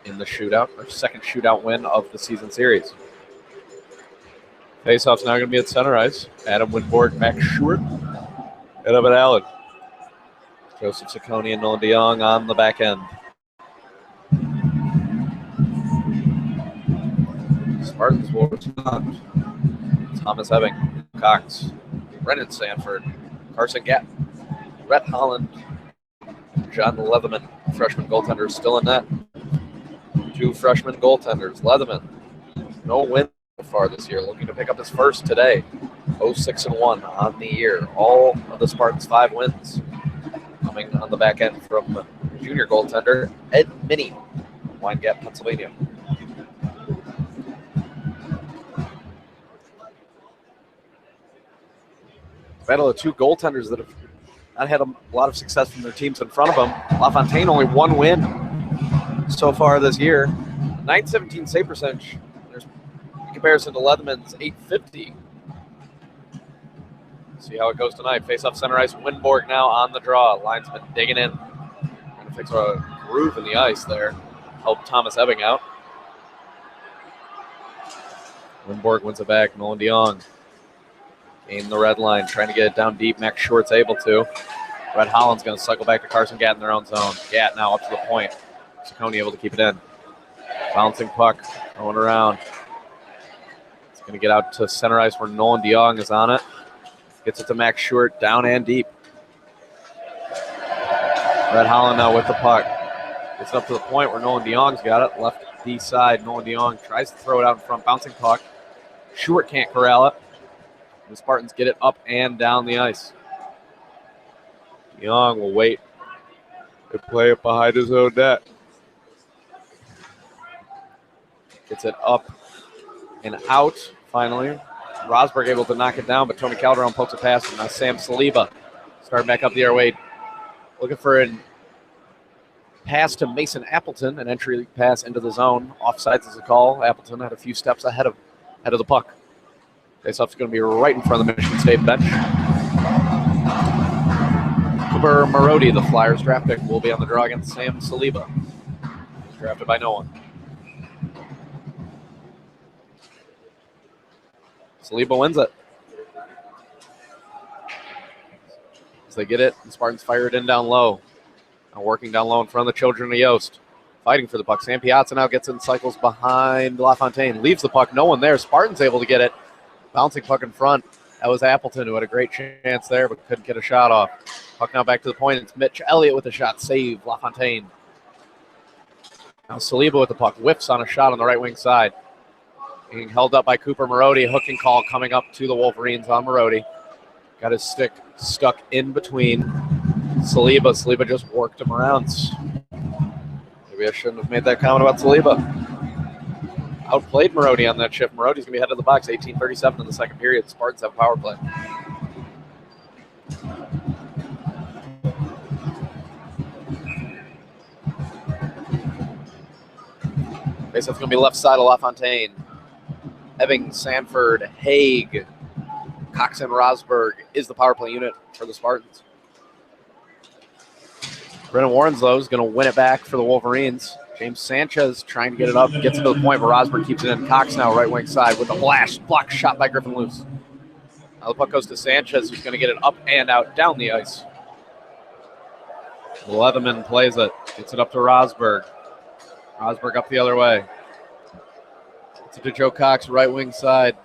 in the shootout, their second shootout win of the season series. Faceoff's now going to be at center ice. Adam Winborg, Max Stewart, and Evan Allen. Joseph Ciccone and Nolan DeYoung on the back end. Spartans will respond. Thomas Ebbing, Cox, Brennan Sanford, Carson Gatt, Rhett Holland, John Leatherman, freshman goaltender, still in net. 2 freshman goaltenders. Leatherman, no win so far this year, looking to pick up his first today. 0-6-1 on the year. All of the Spartans' 5 wins coming on the back end from junior goaltender Ed Minnie, Wine Gap, Pennsylvania. Battle of 2 goaltenders that have not had a lot of success from their teams in front of them. LaFontaine only 1 win so far this year. 917 save percentage. There's in comparison to Leatherman's 850. See how it goes tonight. Face-off center ice. Winborg now on the draw. Linesman digging in. Trying to fix a groove in the ice there. Help Thomas Ebbing out. Winborg wins it back. Nolan DeYoung. Gain the red line, trying to get it down deep. Max Short's able to. Red Holland's going to cycle back to Carson Gatt in their own zone. Gatt now up to the point. Ciccone able to keep it in. Bouncing puck, going around. It's going to get out to center ice where Nolan DeYoung is on it. Gets it to Max Short, down and deep. Red Holland now with the puck. Gets it up to the point where Nolan DeYoung's got it. Left D side, Nolan DeYoung tries to throw it out in front. Bouncing puck. Short can't corral it. The Spartans get it up and down the ice. Young will wait to play it behind his own net. Gets it up and out finally. Rosberg able to knock it down, but Tony Calderon pokes it past him. Now Sam Saliba starting back up the airway. Looking for a pass to Mason Appleton, an entry pass into the zone. Offsides is a call. Appleton had a few steps ahead of the puck. Faceoff's going to be right in front of the Michigan State bench. Cooper Marody, the Flyers draft pick, will be on the draw against Sam Saliba. He's drafted by no one. Saliba wins it. As they get it, the Spartans fire it in down low. Now working down low in front of the children of Yost. Fighting for the puck. Sam Piazza now gets in, cycles behind LaFontaine. Leaves the puck, no one there. Spartans able to get it. Bouncing puck in front. That was Appleton, who had a great chance there, but couldn't get a shot off. Puck now back to the point. It's Mitch Elliott with a shot. Save LaFontaine. Now Saliba with the puck. Whiffs on a shot on the right wing side. Being held up by Cooper Marody. Hooking call coming up to the Wolverines on Marody. Got his stick stuck in between Saliba. Saliba just worked him around. Maybe I shouldn't have made that comment about Saliba. Outplayed Marody on that shift. Marody's going to be head of the box, 18:37 in the second period. Spartans have power play. Faceoff's going to be left side of LaFontaine. Ebbing, Sanford, Haig, Cox, and Rosberg is the power play unit for the Spartans. Brennan Warrenslow is going to win it back for the Wolverines. James Sanchez trying to get it up, gets it to the point where Rosberg keeps it in. Cox now right wing side with a blast, block shot by Griffin Luce. Now the puck goes to Sanchez, who's going to get it up and out down the ice. Leatherman plays it, gets it up to Rosberg. Rosberg up the other way. Gets it to Joe Cox, right wing side.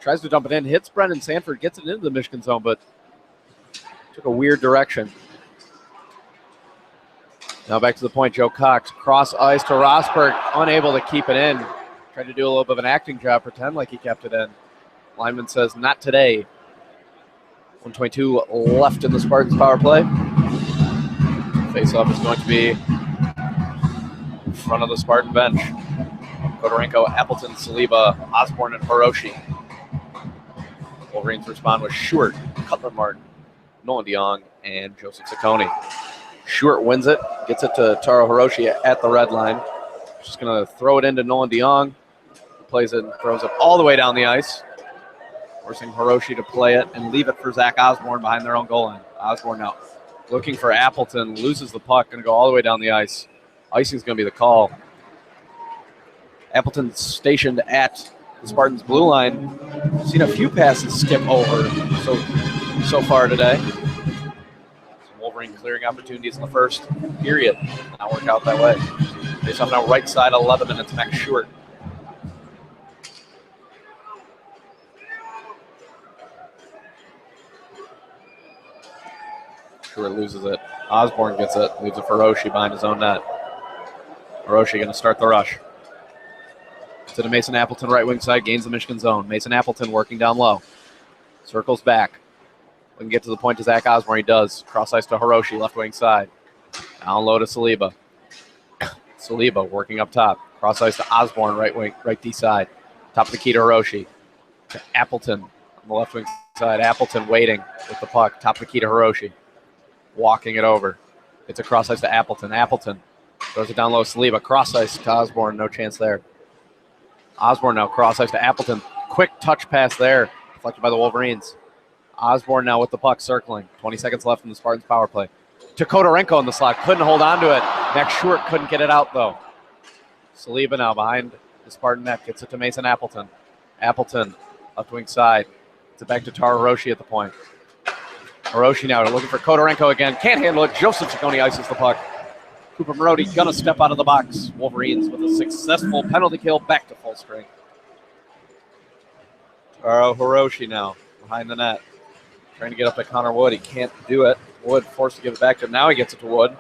Tries to dump it in, hits Brendan Sanford, gets it into the Michigan zone, but took a weird direction. Now back to the point, Joe Cox, cross ice to Rosberg, unable to keep it in. Tried to do a little bit of an acting job, pretend like he kept it in. Lineman says, not today. 1:22 left in the Spartans power play. Face-off is going to be in front of the Spartan bench. Kodorenko, Appleton, Saliba, Osborne, and Hiroshi. Wolverines respond with Stewart, Cutler Martin, Nolan DeYoung, and Joseph Ciccone. Stewart wins it, gets it to Taro Hiroshi at the red line. Just going to throw it into Nolan DeYoung. Plays it and throws it all the way down the ice, forcing Hiroshi to play it and leave it for Zach Osborne behind their own goal line. Osborne now looking for Appleton, loses the puck, going to go all the way down the ice. Icing is going to be the call. Appleton stationed at the Spartans' blue line. Seen a few passes skip over so far today. Some Wolverine clearing opportunities in the first period. Not work out that way. Face off now right side, 11 minutes, Max Stewart. Stewart loses it. Osborne gets it, leaves it for Hiroshi behind his own net. Hiroshi going to start the rush. To the Mason Appleton right wing side, gains the Michigan zone. Mason Appleton working down low. Circles back. We can get to the point to Zach Osborne. He does. Cross ice to Hiroshi, left wing side. Down low to Saliba. Saliba working up top. Cross ice to Osborne, right wing, right D side. Top of the key to Hiroshi. To Appleton on the left wing side. Appleton waiting with the puck. Top of the key to Hiroshi. Walking it over. It's a cross ice to Appleton. Appleton throws it down low. Saliba. Cross ice to Osborne. No chance there. Osborne now cross ice to Appleton. Quick touch pass there. Deflected by the Wolverines. Osborne now with the puck circling. 20 seconds left in the Spartans power play. To Kodorenko in the slot. Couldn't hold on to it. Max Stewart couldn't get it out though. Saliba now behind the Spartan net. Gets it to Mason Appleton. Appleton left wing side. It's it back to Taro Hiroshi at the point. Hiroshi now looking for Kodorenko again. Can't handle it. Joseph Ciccone ices the puck. Cooper Marody going to step out of the box. Wolverines with a successful penalty kill back to full strength. Taro Hiroshi now behind the net. Trying to get up to Connor Wood. He can't do it. Wood forced to give it back to him. Now he gets it to Wood.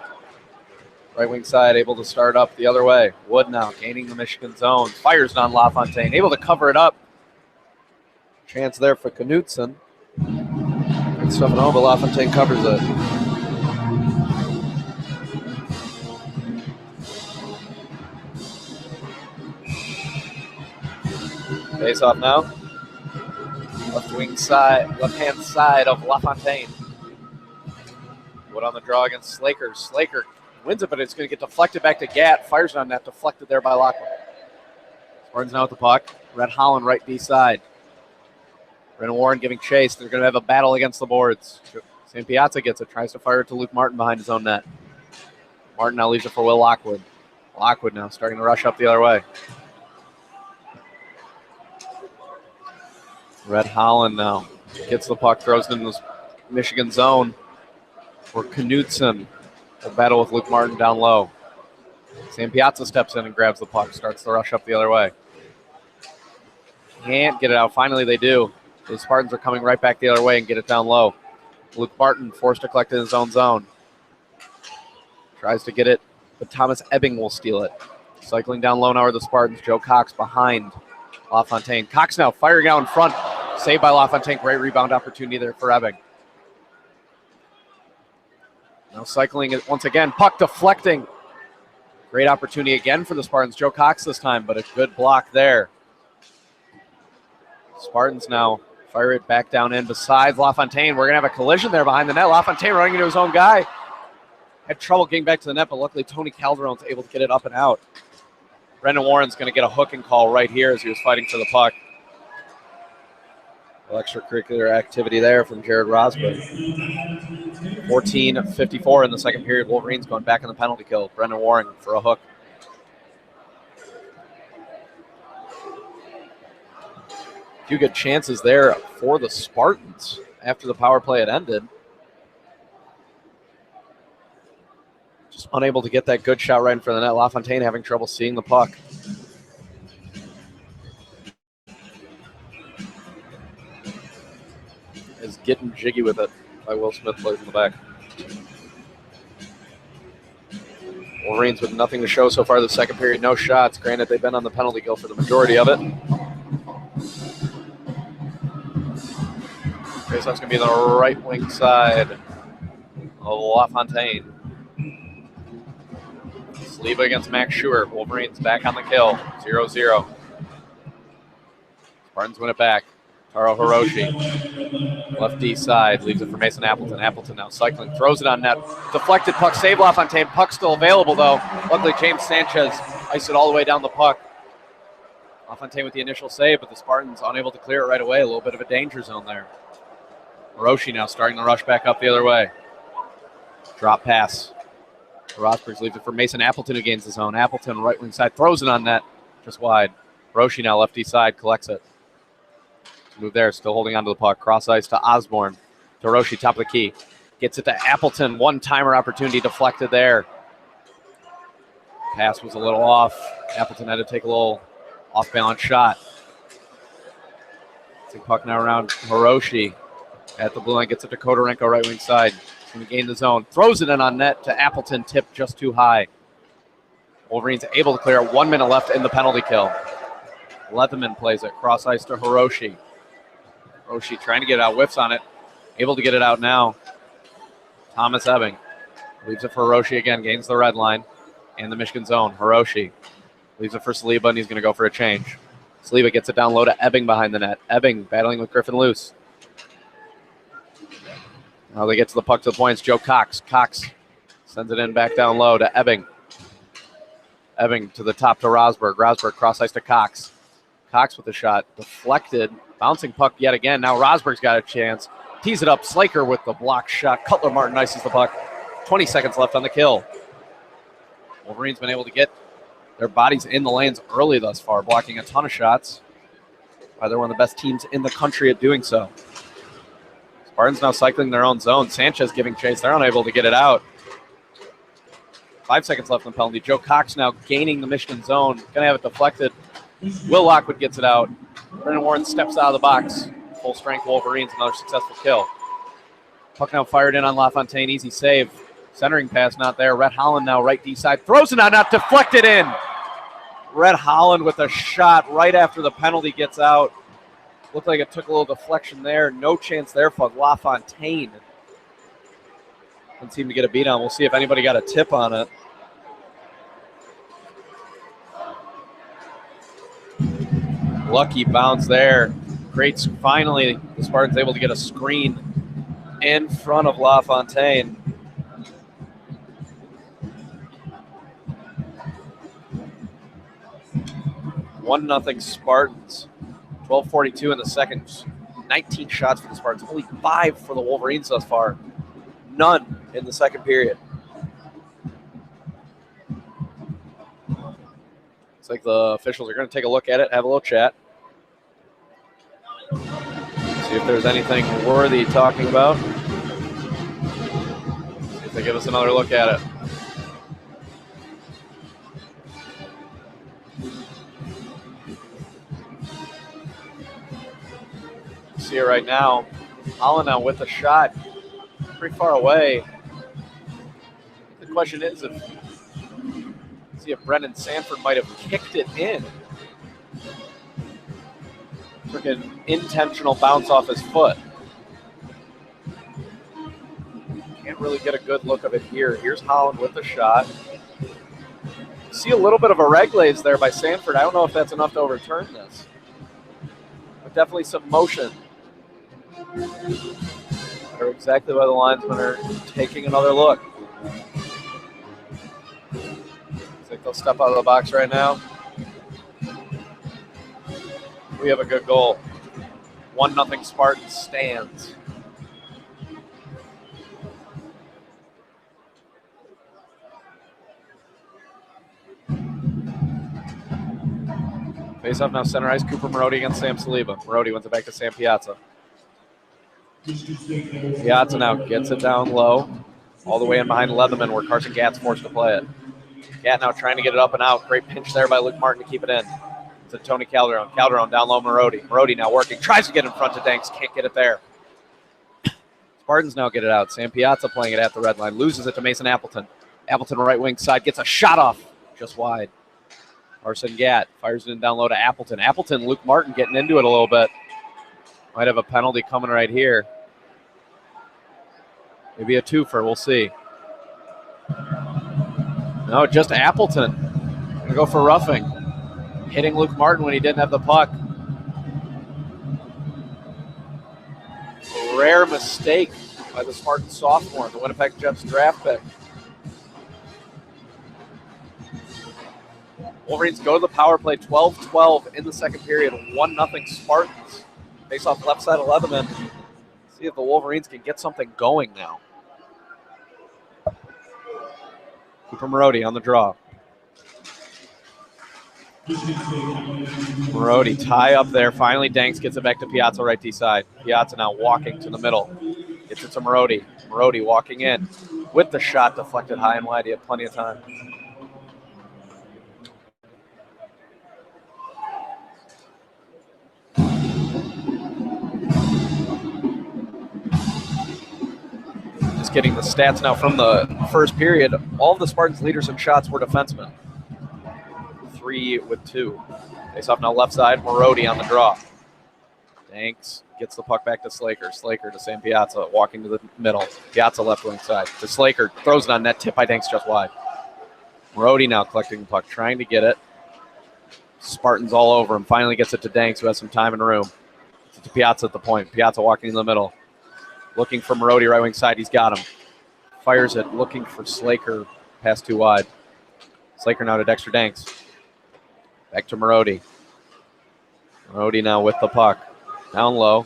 Right wing side able to start up the other way. Wood now gaining the Michigan zone. Fires on LaFontaine. Able to cover it up. Chance there for Knutson. Good stuff at home, but LaFontaine covers it. Face off now. Left hand side of LaFontaine. Wood on the draw against Slaker. Slaker wins it, but it's going to get deflected back to Gatt. Fires on that, deflected there by Lockwood. Spartans now with the puck. Red Holland right B side. Brennan Warren giving chase. They're going to have a battle against the boards. St. Piazza gets it. Tries to fire it to Luke Martin behind his own net. Martin now leaves it for Will Lockwood. Lockwood now starting to rush up the other way. Red Holland now gets the puck, throws it in the Michigan zone for Knutson. A battle with Luke Martin down low. Sam Piazza steps in and grabs the puck, starts the rush up the other way. Can't get it out. Finally they do. The Spartans are coming right back the other way and get it down low. Luke Martin forced to collect in his own zone. Tries to get it, but Thomas Ebbing will steal it. Cycling down low now are the Spartans. Joe Cox behind LaFontaine. Cox now firing out in front. Saved by LaFontaine. Great rebound opportunity there for Ebbing. Now cycling it once again. Puck deflecting. Great opportunity again for the Spartans. Joe Cox this time, but a good block there. Spartans now fire it back down in besides LaFontaine. We're going to have a collision there behind the net. LaFontaine running into his own guy. Had trouble getting back to the net, but luckily Tony Calderon's able to get it up and out. Brendan Warren's going to get a hooking call right here as he was fighting for the puck. Extracurricular activity there from Jared Rosberg. 14:54 in the second period. Wolverines going back in the penalty kill. Brendan Warren for a hook. A few good chances there for the Spartans after the power play had ended. Just unable to get that good shot right in front of the net. LaFontaine having trouble seeing the puck. Is getting jiggy with it by Will Smith, plays in the back. Wolverines with nothing to show so far the second period. No shots. Granted, they've been on the penalty kill for the majority of it. Faceoff's going to be the right wing side of LaFontaine. Saliba against Max Schuer. Wolverines back on the kill. 0-0. Spartans win it back. Taro Hiroshi. Left D side. Leaves it for Mason Appleton. Appleton now cycling. Throws it on net. Deflected puck. Save LaFontaine. Puck still available, though. Luckily, James Sanchez iced it all the way down the puck. LaFontaine with the initial save, but the Spartans unable to clear it right away. A little bit of a danger zone there. Hiroshi now starting to rush back up the other way. Drop pass. Rosbergs leaves it for Mason Appleton, who gains the zone. Appleton, right wing side, throws it on net, just wide. Hiroshi now lefty side, collects it. Move there, still holding onto the puck. Cross ice to Osborne. To Hiroshi, top of the key. Gets it to Appleton. One-timer opportunity deflected there. Pass was a little off. Appleton had to take a little off-balance shot. Take puck now around Hiroshi. At the blue line, gets it to Kodorenko, right wing side. He's going to gain the zone. Throws it in on net to Appleton, tipped just too high. Wolverines able to clear it. 1 minute left in the penalty kill. Leatherman plays it. Cross ice to Hiroshi. Hiroshi trying to get it out. Whiffs on it. Able to get it out now. Thomas Ebbing. Leaves it for Hiroshi again. Gains the red line. And the Michigan zone. Hiroshi. Leaves it for Saliba, and he's going to go for a change. Saliba gets it down low to Ebbing behind the net. Ebbing battling with Griffin Luce. Now they get to the puck to the points. Joe Cox. Cox sends it in back down low to Ebbing. Ebbing to the top to Rosberg. Rosberg cross ice to Cox. Cox with the shot. Deflected. Bouncing puck yet again. Now Rosberg's got a chance. Tees it up. Slaker with the block shot. Cutler Martin ices the puck. 20 seconds left on the kill. Wolverines been able to get their bodies in the lanes early thus far, blocking a ton of shots. They're one of the best teams in the country at doing so. Spartans now cycling their own zone. Sanchez giving chase. They're unable to get it out. 5 seconds left in the penalty. Joe Cox now gaining the Michigan zone. Going to have it deflected. Will Lockwood gets it out. Brendan Warren steps out of the box. Full strength Wolverines. Another successful kill. Puck now fired in on LaFontaine. Easy save. Centering pass not there. Rhett Holland now right D side. Throws it out. Deflected in. Rhett Holland with a shot right after the penalty gets out. Looked like it took a little deflection there. No chance there for LaFontaine. Didn't seem to get a beat on. We'll see if anybody got a tip on it. Lucky bounce there. Great. Finally, the Spartans able to get a screen in front of LaFontaine. One nothing Spartans. 12:42 in the second. 19 shots for the Spartans. Only 5 for the Wolverines thus far. None in the second period. Looks like the officials are going to take a look at it, have a little chat. See if there's anything worthy talking about. See if they give us another look at it. See it right now. Holland now with a shot. Pretty far away. The question is see if Brendan Sanford might have kicked it in. Took an intentional bounce off his foot. Can't really get a good look of it here. Here's Holland with the shot. See a little bit of a reglaze there by Sanford. I don't know if that's enough to overturn this. But definitely some motion. Or exactly why the linesmen are taking another look. Looks like they'll step out of the box right now. We have a good goal. 1-0 Spartans stands. Face off now center ice. Cooper Marody against Sam Saliba. Marody wins it back to Sam Piazza. Piazza now gets it down low. All the way in behind Leatherman where Carson Gatt's forced to play it. Gatt now trying to get it up and out. Great pinch there by Luke Martin to keep it in. To Tony Calderon. Calderon down low, Marody. Marody now working. Tries to get in front of Danks. Can't get it there. Spartans now get it out. Sam Piazza playing it at the red line. Loses it to Mason Appleton. Appleton right wing side. Gets a shot off. Just wide. Carson Gatt fires it in down low to Appleton. Appleton, Luke Martin getting into it a little bit. Might have a penalty coming right here. Maybe a twofer. We'll see. No, just Appleton. Gonna go for roughing. Hitting Luke Martin when he didn't have the puck. A rare mistake by the Spartan sophomore, the Winnipeg Jets draft pick. Wolverines go to the power play, 12-12 in the second period, 1-0 Spartans. Face off left side of Leatherman. See if the Wolverines can get something going now. Cooper Marody on the draw. Marody tie up there. Finally, Danks gets it back to Piazza right D side. Piazza now walking to the middle. Gets it to Marody. Marody walking in with the shot deflected high and wide. He had plenty of time. Just getting the stats now from the first period. All of the Spartans' leaders in shots were defensemen. 3 with 2. Face off now left side. Marody on the draw. Danks gets the puck back to Slaker. Slaker to Sam Piazza, walking to the middle. Piazza left wing side to Slaker. Throws it on net. Tip by Danks just wide. Marody now collecting the puck, trying to get it. Spartans all over him. Finally gets it to Danks, who has some time and room. To Piazza at the point. Piazza walking in the middle. Looking for Marody right wing side. He's got him. Fires it. Looking for Slaker. Pass too wide. Slaker now to Dexter Danks. Back to Marody. Marody now with the puck. Down low.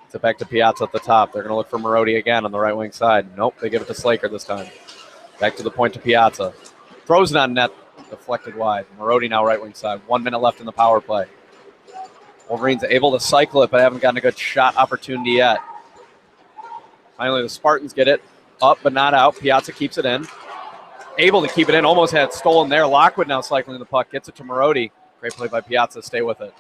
Gets it back to Piazza at the top. They're going to look for Marody again on the right wing side. Nope, they give it to Slaker this time. Back to the point to Piazza. Throws it on net. Deflected wide. Marody now right wing side. 1 minute left in the power play. Wolverines able to cycle it, but haven't gotten a good shot opportunity yet. Finally, the Spartans get it. Up, but not out. Piazza keeps it in. Able to keep it in. Almost had it stolen there. Lockwood now cycling the puck. Gets it to Marody. Great play by Piazza. Stay with it.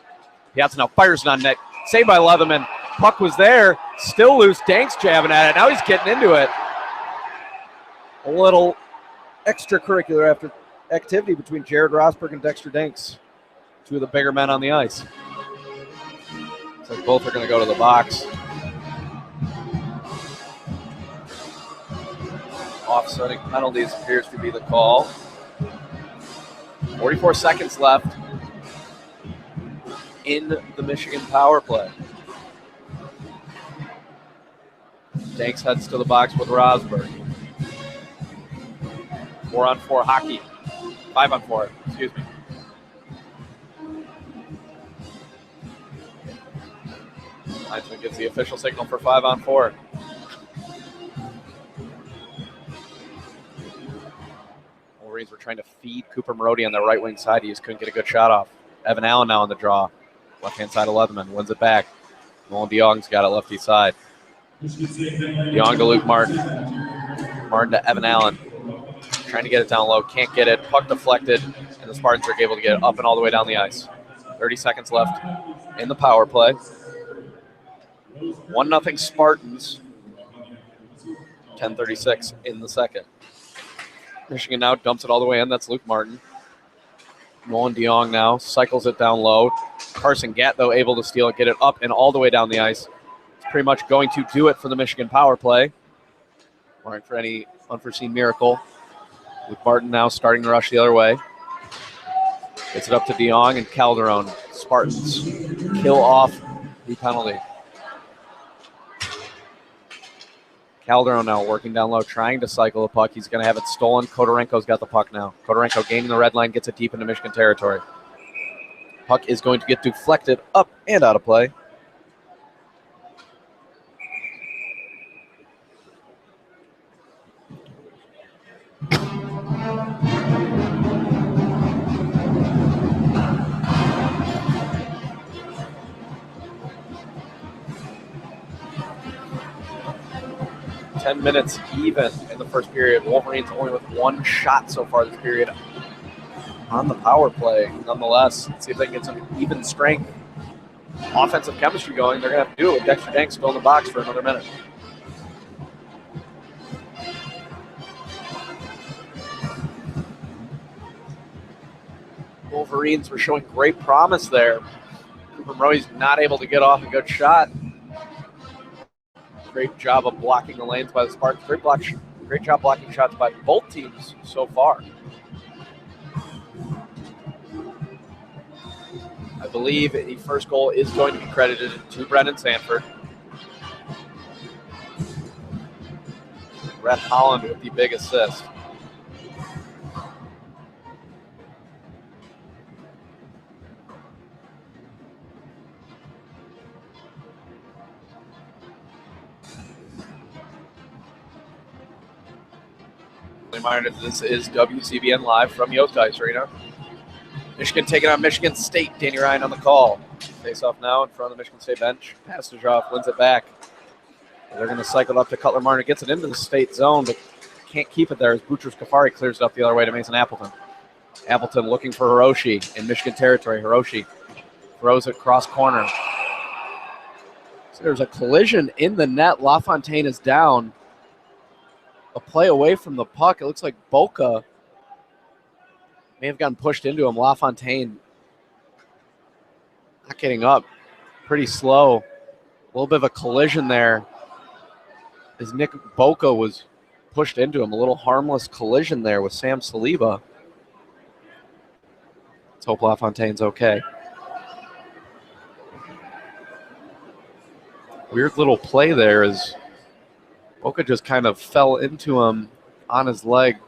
Piazza now fires it on net. Saved by Leatherman. Puck was there. Still loose. Danks jabbing at it. Now he's getting into it. A little extracurricular after activity between Jared Rosberg and Dexter Danks. 2 of the bigger men on the ice. Looks like both are going to go to the box. Offsetting penalties appears to be the call. 44 seconds left in the Michigan power play. Danks heads to the box with Rosberg. 4-on-4 hockey. 5-on-4, excuse me. Linesman gives the official signal for 5-on-4. Wolverines were trying to feed Cooper Marody on the right wing side. He just couldn't get a good shot off. Evan Allen now on the draw. Left-hand side of Leatherman. Wins it back. Nolan DeYoung's got it lefty side. DeYoung to Luke Martin. Martin to Evan Allen. Trying to get it down low. Can't get it. Puck deflected. And the Spartans are able to get it up and all the way down the ice. 30 seconds left in the power play. 1-0 Spartans. 10:36 in the second. Michigan now dumps it all the way in. That's Luke Martin. Nolan DeYoung now cycles it down low. Carson Gatt, though, able to steal it, get it up and all the way down the ice. It's pretty much going to do it for the Michigan power play. Barring for any unforeseen miracle. Luke Martin now starting to rush the other way. Gets it up to DeYoung and Calderon. Spartans kill off the penalty. Calderon now working down low, trying to cycle the puck. He's going to have it stolen. Kodorenko's got the puck now. Kodorenko gaining the red line, gets it deep into Michigan territory. Puck is going to get deflected up and out of play. Ten minutes even in the first period. Wolverines only with 1 shot so far this period on the power play. Nonetheless, let's see if they can get some even strength, offensive chemistry going. They're going to have to do it with Dexter Danks still in the box for another minute. Wolverines were showing great promise there. Cooper Marody's not able to get off a good shot. Great job of blocking the lanes by the Spartans. Great job blocking shots by both teams so far. I believe the first goal is going to be credited to Brendan Sanford. Brett Holland with the big assist. Reminder, this is WCBN Live from Yost Ice Arena. Michigan taking on Michigan State. Danny Ryan on the call. Face off now in front of the Michigan State bench. Pass to Joff, wins it back. They're going to cycle up to Cutler Martin. Gets it into the state zone, but can't keep it there as Boutros Kafari clears it up the other way to Mason Appleton. Appleton looking for Hiroshi in Michigan territory. Hiroshi throws it cross corner. So there's a collision in the net. LaFontaine is down. A play away from the puck. It looks like Boca may have gotten pushed into him. LaFontaine not getting up. Pretty slow. A little bit of a collision there as Nick Boca was pushed into him. A little harmless collision there with Sam Saliba. Let's hope LaFontaine's okay. Weird little play there as Boca just kind of fell into him on his leg.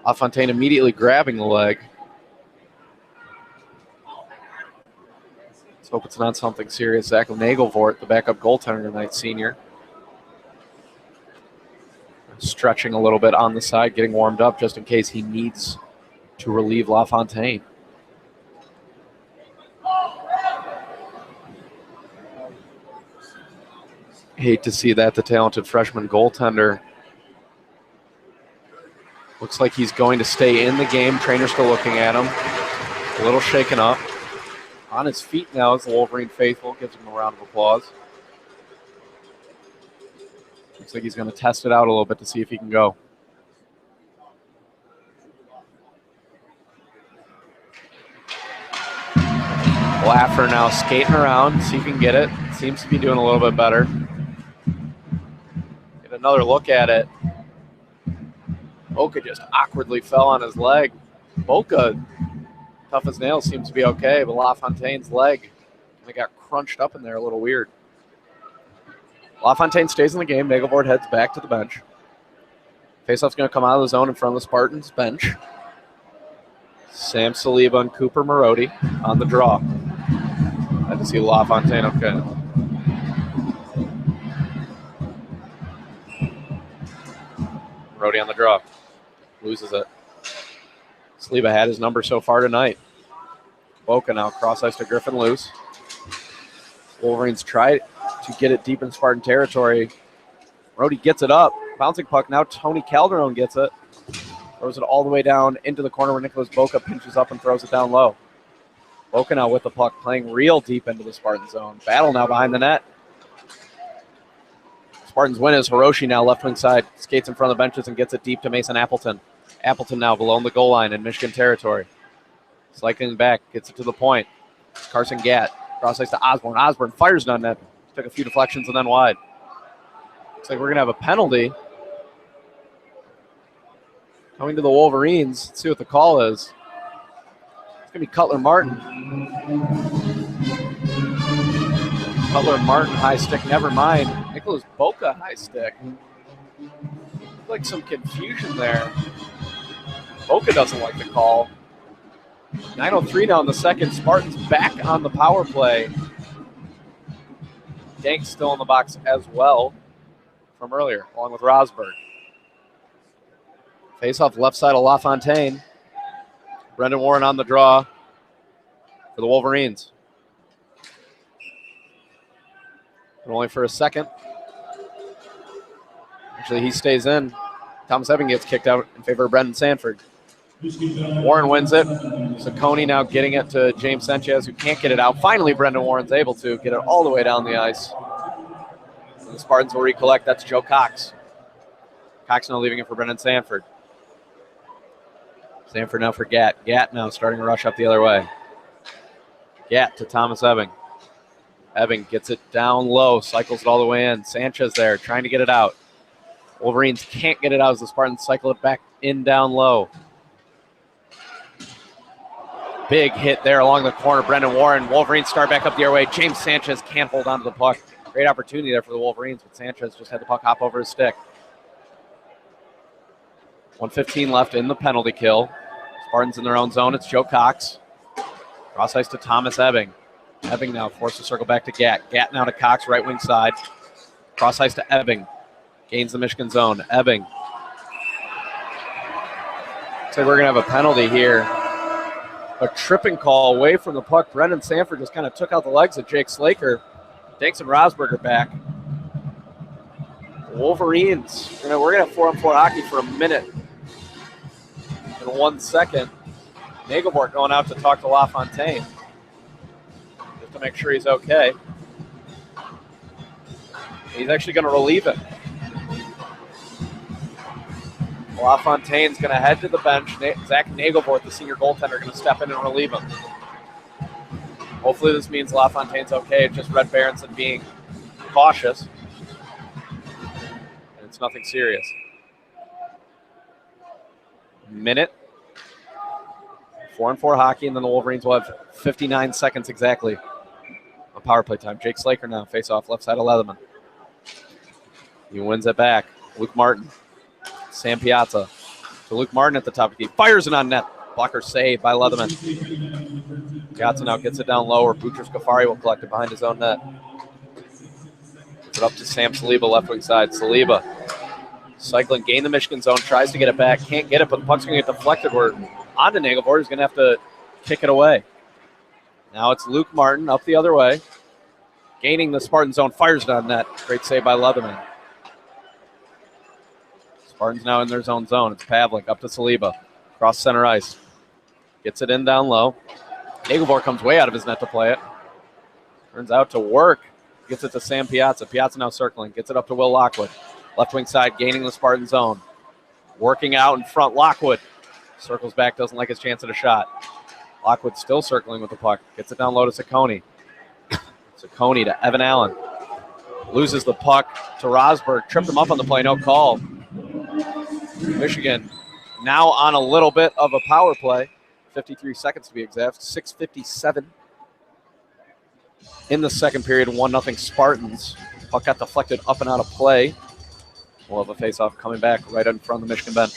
LaFontaine immediately grabbing the leg. Let's hope it's not something serious. Zach Nagelvort, the backup goaltender tonight, senior. Stretching a little bit on the side, getting warmed up just in case he needs to relieve LaFontaine. Hate to see that, the talented freshman goaltender. Looks like he's going to stay in the game. Trainer's still looking at him. A little shaken up. On his feet now as the Wolverine faithful gives him a round of applause. Looks like he's going to test it out a little bit to see if he can go. Laffer now skating around, see if he can get it. Seems to be doing a little bit better. Get another look at it. Boca just awkwardly fell on his leg. Boca, tough as nails, seems to be okay, but LaFontaine's leg, they got crunched up in there a little weird. LaFontaine stays in the game. Nagelvort heads back to the bench. Faceoff's going to come out of the zone in front of the Spartans bench. Sam Saliba and Cooper Marodi on the draw. Glad to see LaFontaine okay. Marodi on the draw. Loses it. Saliba had his number so far tonight. Boca now cross ice to Griffin loose. Wolverines try to get it deep in Spartan territory. Marodi gets it up. Bouncing puck. Now Tony Calderon gets it. Throws it all the way down into the corner where Nicholas Boca pinches up and throws it down low. Boca now with the puck, playing real deep into the Spartan zone. Battle now behind the net. Spartans win as Hiroshi now left wing side. Skates in front of the benches and gets it deep to Mason Appleton. Appleton now below the goal line in Michigan territory. Cycling back, gets it to the point. Carson Gatt. Cross ice to Osborne. Osborne fires on net. Took a few deflections and then wide. Looks like we're going to have a penalty coming to the Wolverines. Let's see what the call is. It's going to be Cutler Martin. Cutler Martin, high stick, never mind. Nicholas Boca, high stick. Like some confusion there. Boca doesn't like the call. 9:03 now in the second. Spartans back on the power play. Dank's still in the box as well from earlier, along with Rosberg. Face off left side of LaFontaine. Brendan Warren on the draw for the Wolverines. But only for a second. Actually, he stays in. Thomas Ebbing gets kicked out in favor of Brendan Sanford. Warren wins it. Saccone now getting it to James Sanchez, who can't get it out. Finally, Brendan Warren's able to get it all the way down the ice. And the Spartans will recollect. That's Joe Cox. Cox now leaving it for Brendan Sanford. Sanford now for Gatt. Gatt now starting to rush up the other way. Gatt to Thomas Ebbing. Ebbing gets it down low, cycles it all the way in. Sanchez there trying to get it out. Wolverines can't get it out as the Spartans cycle it back in down low. Big hit there along the corner. Brendan Warren. Wolverines start back up the airway. James Sanchez can't hold on to the puck. Great opportunity there for the Wolverines, but Sanchez just had the puck hop over his stick. 1:15 left in the penalty kill. Spartans in their own zone. It's Joe Cox. Cross ice to Thomas Ebbing. Ebbing now forced to circle back to Gatt. Gatt now to Cox, right wing side. Cross ice to Ebbing. Gains the Michigan zone. Ebbing. So we're going to have a penalty here. A tripping call away from the puck. Brendan Sanford just kind of took out the legs of Jake Slaker. Danks and Rosberger back. Wolverines. We're going to have 4-on-4 hockey for a minute. In 1 second. Nagelbort going out to talk to LaFontaine. Just to make sure he's okay. He's actually going to relieve him. LaFontaine's going to head to the bench. Zach Nagelbort, the senior goaltender, going to step in and relieve him. Hopefully this means LaFontaine's okay. It's just Red Berenson being cautious. And it's nothing serious. Minute. 4-on-4 hockey, and then the Wolverines will have 59 seconds exactly on power play time. Jake Slaker now face off left side of Leatherman. He wins it back. Luke Martin. Sam Piazza to Luke Martin at the top of the key. Fires it on net. Blocker save by Leatherman. Piazza now gets it down low, or Boutros Ghaffari will collect it behind his own net. Gets it up to Sam Saliba, left wing side. Saliba cycling, gain the Michigan zone, tries to get it back, can't get it, but the puck's going to get deflected. We're on to Nagelbort. He's going to have to kick it away. Now it's Luke Martin up the other way. Gaining the Spartan zone, fires it on net. Great save by Leatherman. Spartans now in their zone. It's Pavlik up to Saliba. Cross center ice. Gets it in down low. Nagelbort comes way out of his net to play it. Turns out to work. Gets it to Sam Piazza. Piazza now circling. Gets it up to Will Lockwood. Left wing side, gaining the Spartan zone. Working out in front, Lockwood. Circles back, doesn't like his chance at a shot. Lockwood still circling with the puck. Gets it down low to Ciccone. Ciccone to Evan Allen. Loses the puck to Rosberg. Tripped him up on the play, no call. Michigan now on a little bit of a power play. 53 seconds to be exact. 6:57 in the second period. 1-0 Spartans. Puck got deflected up and out of play. We'll have a face-off coming back right in front of the Michigan bench.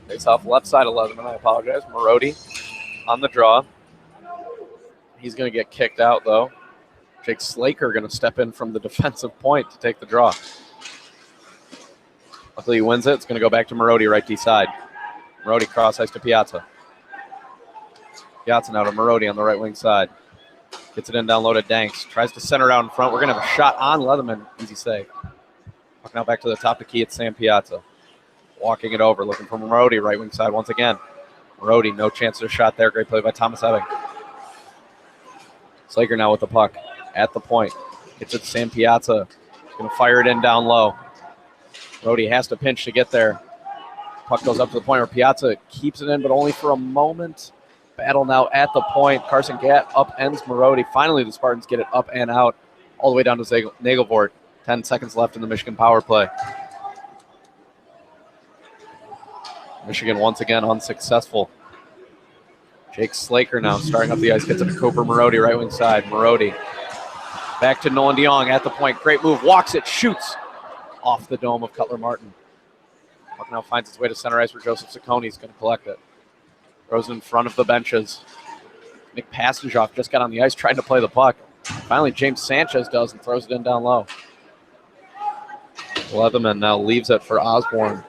Face off left side of Leatherman. I apologize. Marodi on the draw. He's going to get kicked out, though. Jake Slaker going to step in from the defensive point to take the draw. Luckily, he wins it. It's going to go back to Marodi, right D side. Marodi cross ice to Piazza. Piazza now to Marodi on the right wing side. Gets it in down low to Danks. Tries to center out in front. We're going to have a shot on Leatherman. Easy save. Puck now back to the top of the key. It's Sam Piazza. Walking it over, looking for Marodi, right wing side once again. Marodi, no chance of a shot there. Great play by Thomas Ebbing. Slaker now with the puck at the point. Gets it to Sam Piazza. He's going to fire it in down low. Marodi has to pinch to get there. Puck goes up to the point where Piazza keeps it in, but only for a moment. Battle now at the point. Carson Gatt upends Marodi. Finally, the Spartans get it up and out all the way down to Nagelbort. 10 seconds left in the Michigan power play. Michigan once again unsuccessful. Jake Slaker now starting up the ice. Gets it to Cooper Marodi, right wing side. Marodi back to Nolan DeYoung at the point. Great move. Walks it. Shoots off the dome of Cutler Martin. Puck now finds its way to center ice where Joseph Ciccone is going to collect it. Throws it in front of the benches. Nick Pastenjoff just got on the ice trying to play the puck. Finally, James Sanchez does and throws it in down low. Leatherman now leaves it for Osborne.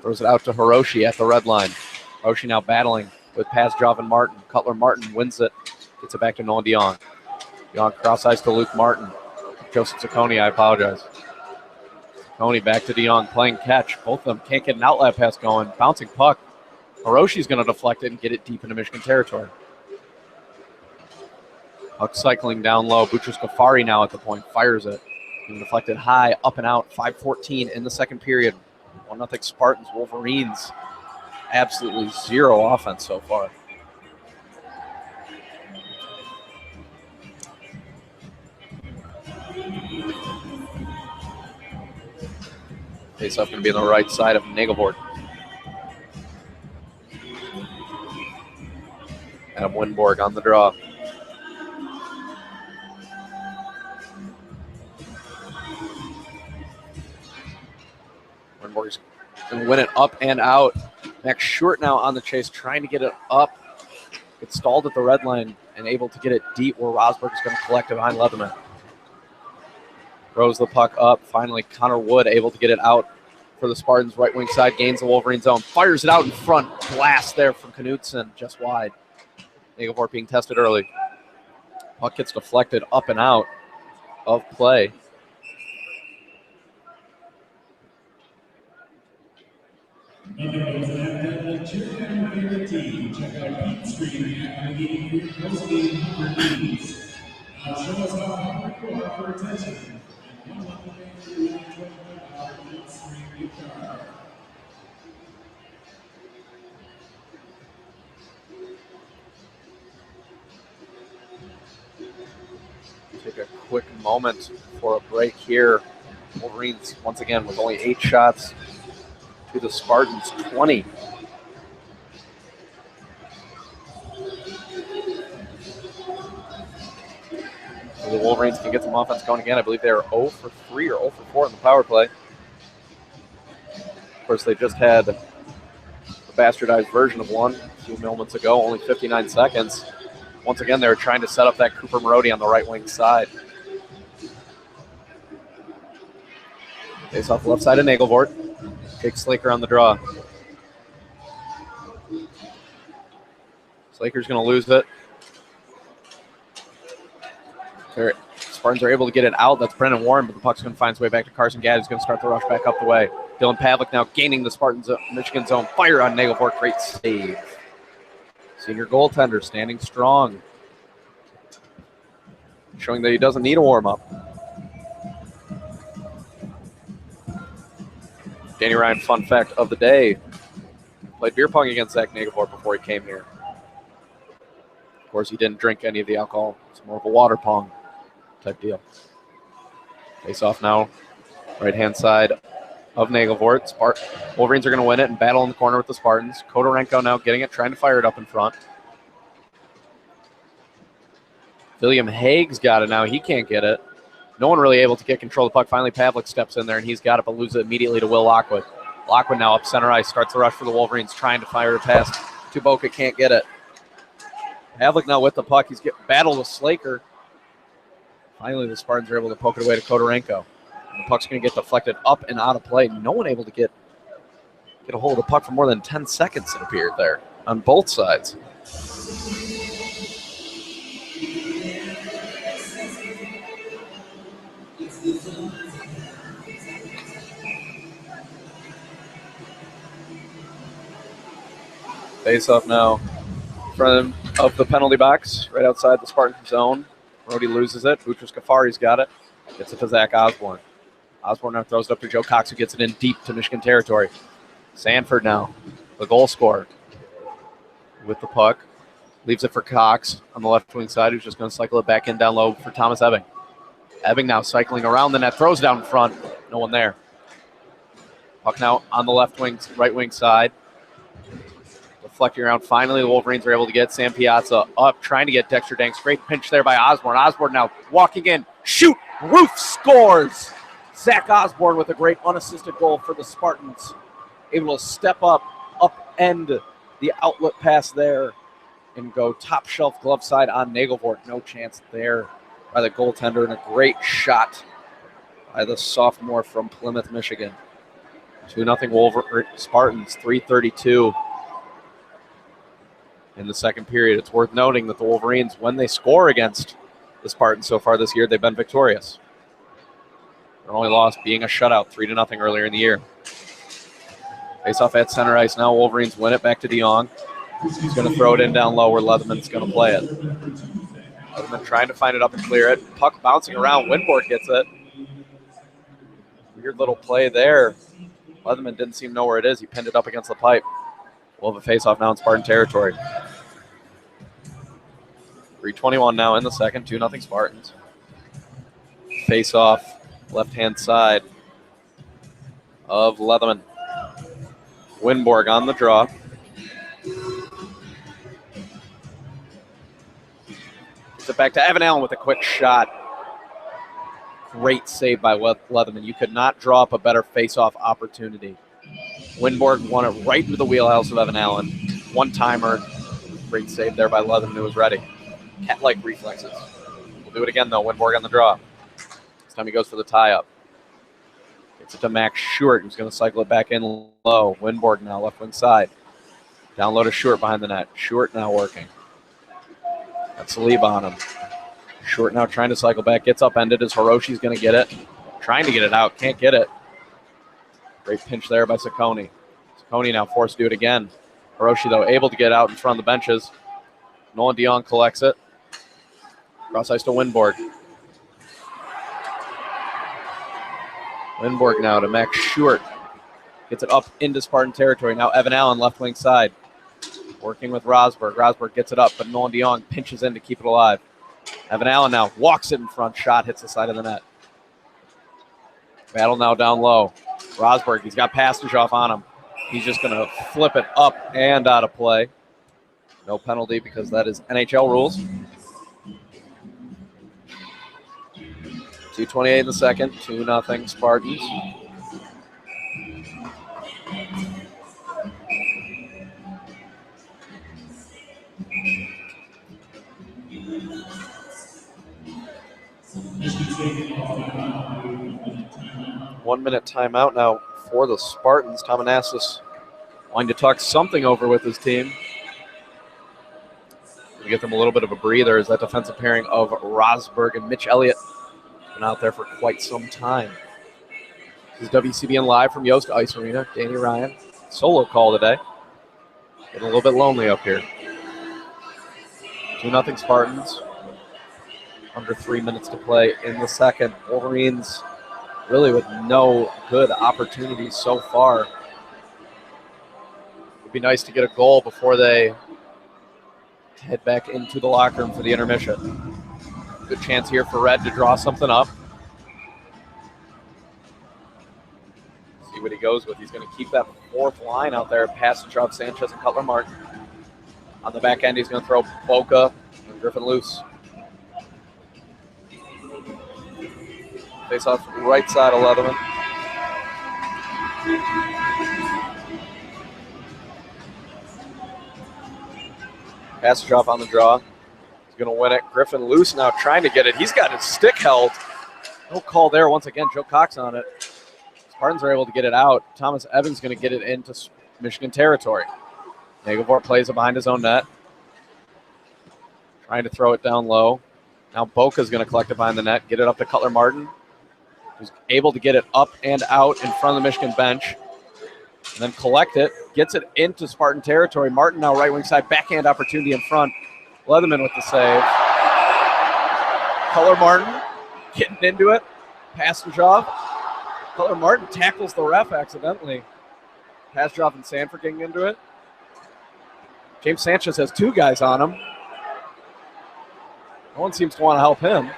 Throws it out to Hiroshi at the red line. Hiroshi now battling with Pastenjoff and Martin. Cutler Martin wins it. Gets it back to Nolan DeYoung. DeYoung cross ice to Luke Martin. Joseph Ciccone, I apologize. Tony back to DeYoung, playing catch. Both of them can't get an outlet pass going. Bouncing puck. Hiroshi's going to deflect it and get it deep into Michigan territory. Puck cycling down low. Boutros Ghaffari now at the point. Fires it. Being deflected high, up and out. 5:14 in the second period. 1-0 Spartans. Wolverines. Absolutely zero offense so far. Face-off going to be on the right side of Nagelvort. Adam Winborg on the draw. Winborg's going to win it up and out. Max Short now on the chase, trying to get it up. Gets stalled at the red line and able to get it deep where Rosberg is going to collect it behind Leatherman. Throws the puck up. Finally, Connor Wood able to get it out for the Spartans. Right wing side, gains the Wolverine zone. Fires it out in front. Blast there from Knutson, just wide. Nagelvort being tested early. Puck gets deflected up and out of play. Take a quick moment for a break here. Wolverines, once again, with only 8 shots to the Spartans, 20. So the Wolverines can get some offense going again. I believe they are 0 for 3 or 0 for 4 in the power play. Of course, they just had a bastardized version of one a few moments ago, only 59 seconds. Once again, they were trying to set up that Cooper Marody on the right wing side. Face off left side of Nagelvort. Jake Slaker on the draw. Slaker's going to lose it. Spartans are able to get it out. That's Brennan Warren, but the puck's going to find its way back to Carson Gadd, who's going to start the rush back up the way. Dylan Pavlik now gaining the Spartans Michigan zone. Fire on Nagelvort. Great save. Senior goaltender standing strong. Showing that he doesn't need a warm-up. Danny Ryan, fun fact of the day. Played beer pong against Zach Nagelvort before he came here. Of course, he didn't drink any of the alcohol. It's more of a water pong type deal. Face off now. Right-hand side of Nagelvort. Wolverines are going to win it and battle in the corner with the Spartans. Kodorenko now getting it, trying to fire it up in front. William Haig's got it now. He can't get it. No one really able to get control of the puck. Finally, Pavlik steps in there, and he's got it, but loses it immediately to Will Lockwood. Lockwood now up center ice, starts the rush for the Wolverines, trying to fire a pass to Boca, can't get it. Pavlik now with the puck. He's getting battled with Slaker. Finally, the Spartans are able to poke it away to Kodorenko. The puck's going to get deflected up and out of play. No one able to get a hold of the puck for more than 10 seconds, it appeared there, on both sides. Face off now in front of the penalty box, right outside the Spartan zone. Brody loses it. Boutros Ghaffari's got it. Gets it to Zach Osborne. Osborne now throws it up to Joe Cox, who gets it in deep to Michigan territory. Sanford now, the goal scorer, with the puck. Leaves it for Cox on the left wing side, who's just going to cycle it back in down low for Thomas Ebbing. Ebbing now cycling around the net, throws it down in front. No one there. Puck now on the left wing, right wing side. Deflecting around. Finally, the Wolverines are able to get Sam Piazza up, trying to get Dexter Danks. Great pinch there by Osborne. Osborne now walking in. Shoot! Roof scores! Zach Osborne with a great unassisted goal for the Spartans. Able to step up, upend the outlet pass there, and go top shelf glove side on Nagelvort. No chance there by the goaltender, and a great shot by the sophomore from Plymouth, Michigan. 2-0 Spartans, 3:32 in the second period. It's worth noting that the Wolverines, when they score against the Spartans so far this year, they've been victorious. Their only loss being a shutout, 3-0 earlier in the year. Face off at center ice now. Wolverines win it back to DeYoung. He's going to throw it in down low where Leatherman's going to play it. Leatherman trying to find it up and clear it. Puck bouncing around. Winborg gets it. Weird little play there. Leatherman didn't seem to know where it is. He pinned it up against the pipe. We'll have a face-off now in Spartan territory. 3:21 now in the second. 2-0 Spartans. Face-off left-hand side of Leatherman. Winborg on the draw. Gives it back to Evan Allen with a quick shot. Great save by Leatherman. You could not draw up a better face-off opportunity. Winborg won it right into the wheelhouse of Evan Allen. One-timer. Great save there by Leatherman, who was ready. Cat-like reflexes. We'll do it again, though. Winborg on the draw. This time he goes for the tie-up. Gets it to Max Short, who's going to cycle it back in low. Winborg now, left wing side. Down low to Short behind the net. Short now working. That's Saliba on him. Short now trying to cycle back. Gets upended as Hiroshi's going to get it. Trying to get it out. Can't get it. Great pinch there by Saccone. Saccone now forced to do it again. Hiroshi, though, able to get out in front of the benches. Nolan DeYoung collects it. Cross ice to Winborg. Winborg now to Max Short. Gets it up into Spartan territory. Now Evan Allen, left wing side. Working with Rosberg. Rosberg gets it up, but Nolan DeYoung pinches in to keep it alive. Evan Allen now walks it in front. Shot hits the side of the net. Battle now down low. Rosberg, he's got passage off on him. He's just going to flip it up and out of play. No penalty because that is NHL rules. 2:28 in the second. 2-0 Spartans. One-minute timeout now for the Spartans. Tomanassis wanting to talk something over with his team. To get them a little bit of a breather is that defensive pairing of Rosberg and Mitch Elliott. Been out there for quite some time. This is WCBN Live from Yost Ice Arena. Danny Ryan, solo call today. Getting a little bit lonely up here. 2-0 Spartans. Under 3 minutes to play in the second. Wolverines really with no good opportunities so far. It would be nice to get a goal before they head back into the locker room for the intermission. Good chance here for Red to draw something up. See what he goes with. He's going to keep that fourth line out there. Passage Sanchez and Cutler Martin. On the back end, he's going to throw Boca and Griffin loose. Face off right side of Leatherman. Passage off on the draw. He's going to win it. Griffin loose now trying to get it. He's got his stick held. No call there. Once again, Joe Cox on it. Spartans are able to get it out. Thomas Evans going to get it into Michigan territory. Nagelvort plays it behind his own net. Trying to throw it down low. Now Boca's going to collect it behind the net. Get it up to Cutler Martin, who's able to get it up and out in front of the Michigan bench. And then collect it. Gets it into Spartan territory. Martin now right wing side. Backhand opportunity in front. Leatherman with the save. Cutler Martin getting into it. Passage off. Cutler Martin tackles the ref accidentally. Passage off and Sanford getting into it. James Sanchez has two guys on him. No one seems to want to help him.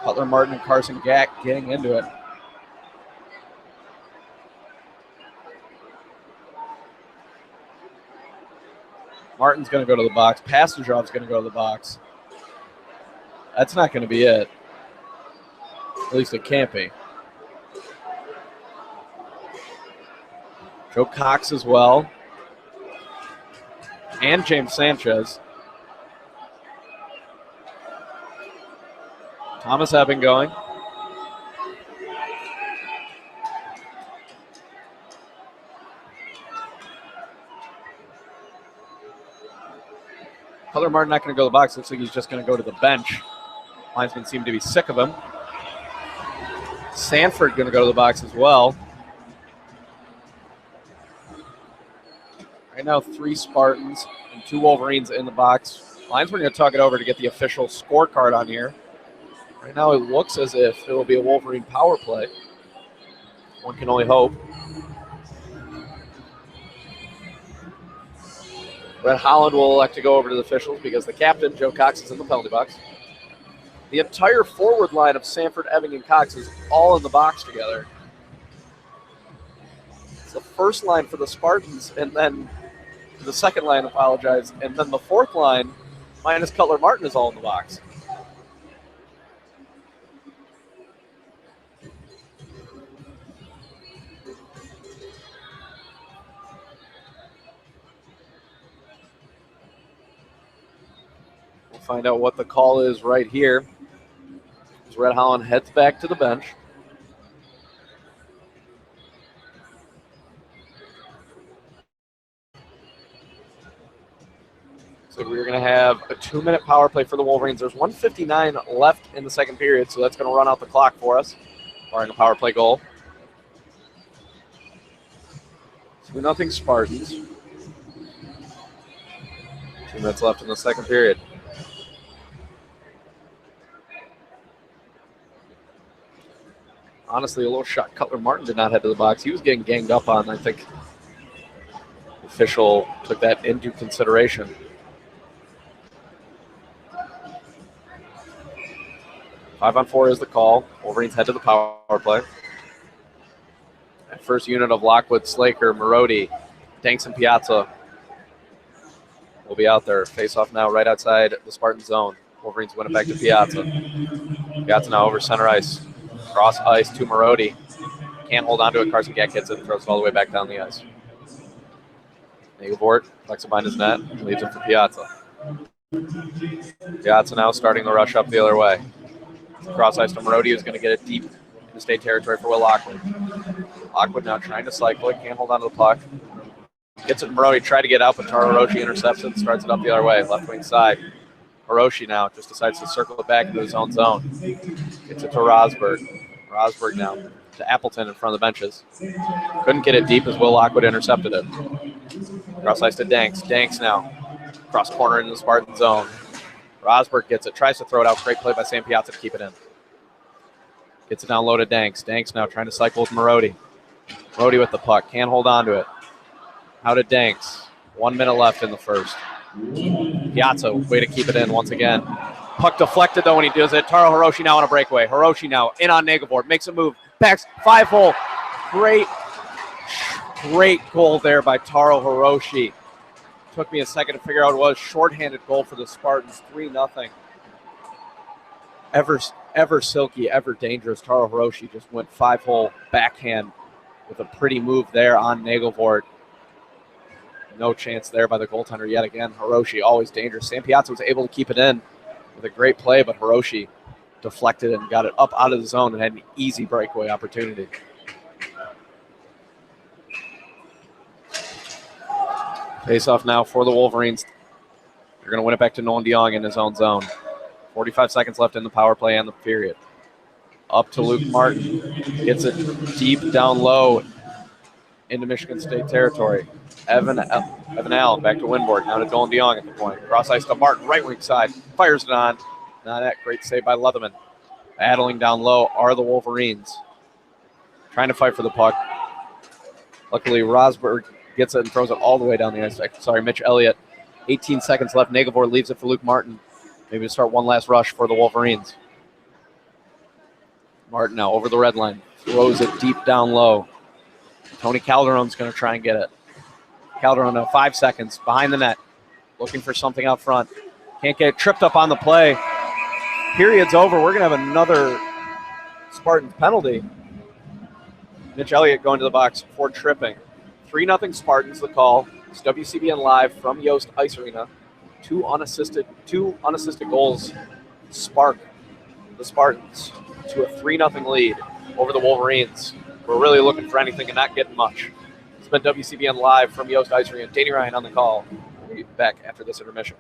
Cutler Martin and Carson Gack getting into it. Martin's going to go to the box. Pastujov's going to go to the box. That's not going to be it. At least it can't be. Joe Cox as well. And James Sanchez. Thomas Ebbing going. Cutler Martin not going to go to the box. Looks like he's just going to go to the bench. Linesmen seem to be sick of him. Sanford going to go to the box as well. Right now, 3 Spartans and 2 Wolverines in the box. Linesmen are going to talk it over to get the official scorecard on here. Right now, it looks as if it will be a Wolverine power play. One can only hope. Red Holland will elect to go over to the officials because the captain, Joe Cox, is in the penalty box. The entire forward line of Sanford, Eving, and Cox is all in the box together. It's the first line for the Spartans, and then the second line, and then the fourth line, minus Cutler Martin, is all in the box. We'll find out what the call is right here. As Red Holland heads back to the bench. So we're going to have a 2-minute power play for the Wolverines. There's 1:59 left in the second period, so that's going to run out the clock for us, barring a power play goal. 2-0 Spartans. 2 minutes left in the second period. Honestly, a little shot. Cutler Martin did not head to the box. He was getting ganged up on. I think the official took that into consideration. 5-on-4 is the call. Wolverines head to the power play. First unit of Lockwood, Slaker, Marodi, Danks, and Piazza will be out there. Face off now right outside the Spartan zone. Wolverines win it back to Piazza. Piazza now over center ice. Cross ice to Marodi. Can't hold on to it. Carson Gack hits it and throws it all the way back down the ice. Nagelvort flex it behind his net. Leaves it for Piazza. Piazza now starting the rush up the other way. Cross ice to Marodi, who's going to get it deep into state territory for Will Lockwood. Lockwood now trying to cycle it. Can't hold on to the puck. Gets it to Marodi. Tried to get out, but Taro Hiroshi intercepts it. Starts it up the other way. Left wing side. Hiroshi now just decides to circle it back into his own zone. Gets it to Rosberg. Rosberg now to Appleton in front of the benches. Couldn't get it deep as Will Lockwood intercepted it. Cross ice to Danks. Danks now. Cross corner into the Spartan zone. Rosberg gets it. Tries to throw it out. Great play by Sam Piazza to keep it in. Gets it down low to Danks. Danks now trying to cycle with Marodi. Marodi with the puck. Can't hold on to it. Out to Danks. 1 minute left in the first. Piazza, way to keep it in once again. Puck deflected, though, when he does it. Taro Hiroshi now on a breakaway. Hiroshi now in on Nagelvort. Makes a move. Backs 5-hole. Great goal there by Taro Hiroshi. Took me a second to figure out what it was. Shorthanded goal for the Spartans. 3-0. Ever silky, ever dangerous. Taro Hiroshi just went 5-hole backhand with a pretty move there on Nagelvort. No chance there by the goaltender yet again. Hiroshi, always dangerous. Sam Piazza was able to keep it in with a great play, but Hiroshi deflected and got it up out of the zone and had an easy breakaway opportunity. Face off now for the Wolverines. They're going to win it back to Nolan DeYoung in his own zone. 45 seconds left in the power play and the period. Up to Luke Martin. Gets it deep down low into Michigan State territory. Evan Allen back to Winborg. Now to Nolan DeYoung at the point. Cross ice to Martin, right wing side. Fires it on. Not that great save by Leatherman. Battling down low are the Wolverines. Trying to fight for the puck. Luckily, Rosberg gets it and throws it all the way down the ice. Sorry, Mitch Elliott. 18 seconds left. Nagelvort leaves it for Luke Martin. Maybe to start one last rush for the Wolverines. Martin now over the red line. Throws it deep down low. Tony Calderon's going to try and get it. Calderon now 5 seconds behind the net. Looking for something out front. Can't get it. Tripped up on the play. Period's over. We're going to have another Spartans penalty. Mitch Elliott going to the box for tripping. 3-0 Spartans, the call. It's WCBN Live from Yost Ice Arena. Two unassisted goals spark the Spartans to a 3-0 lead over the Wolverines. We're really looking for anything and not getting much. It's been WCBN Live from Yost Ice Arena. Danny Ryan on the call. We'll be back after this intermission.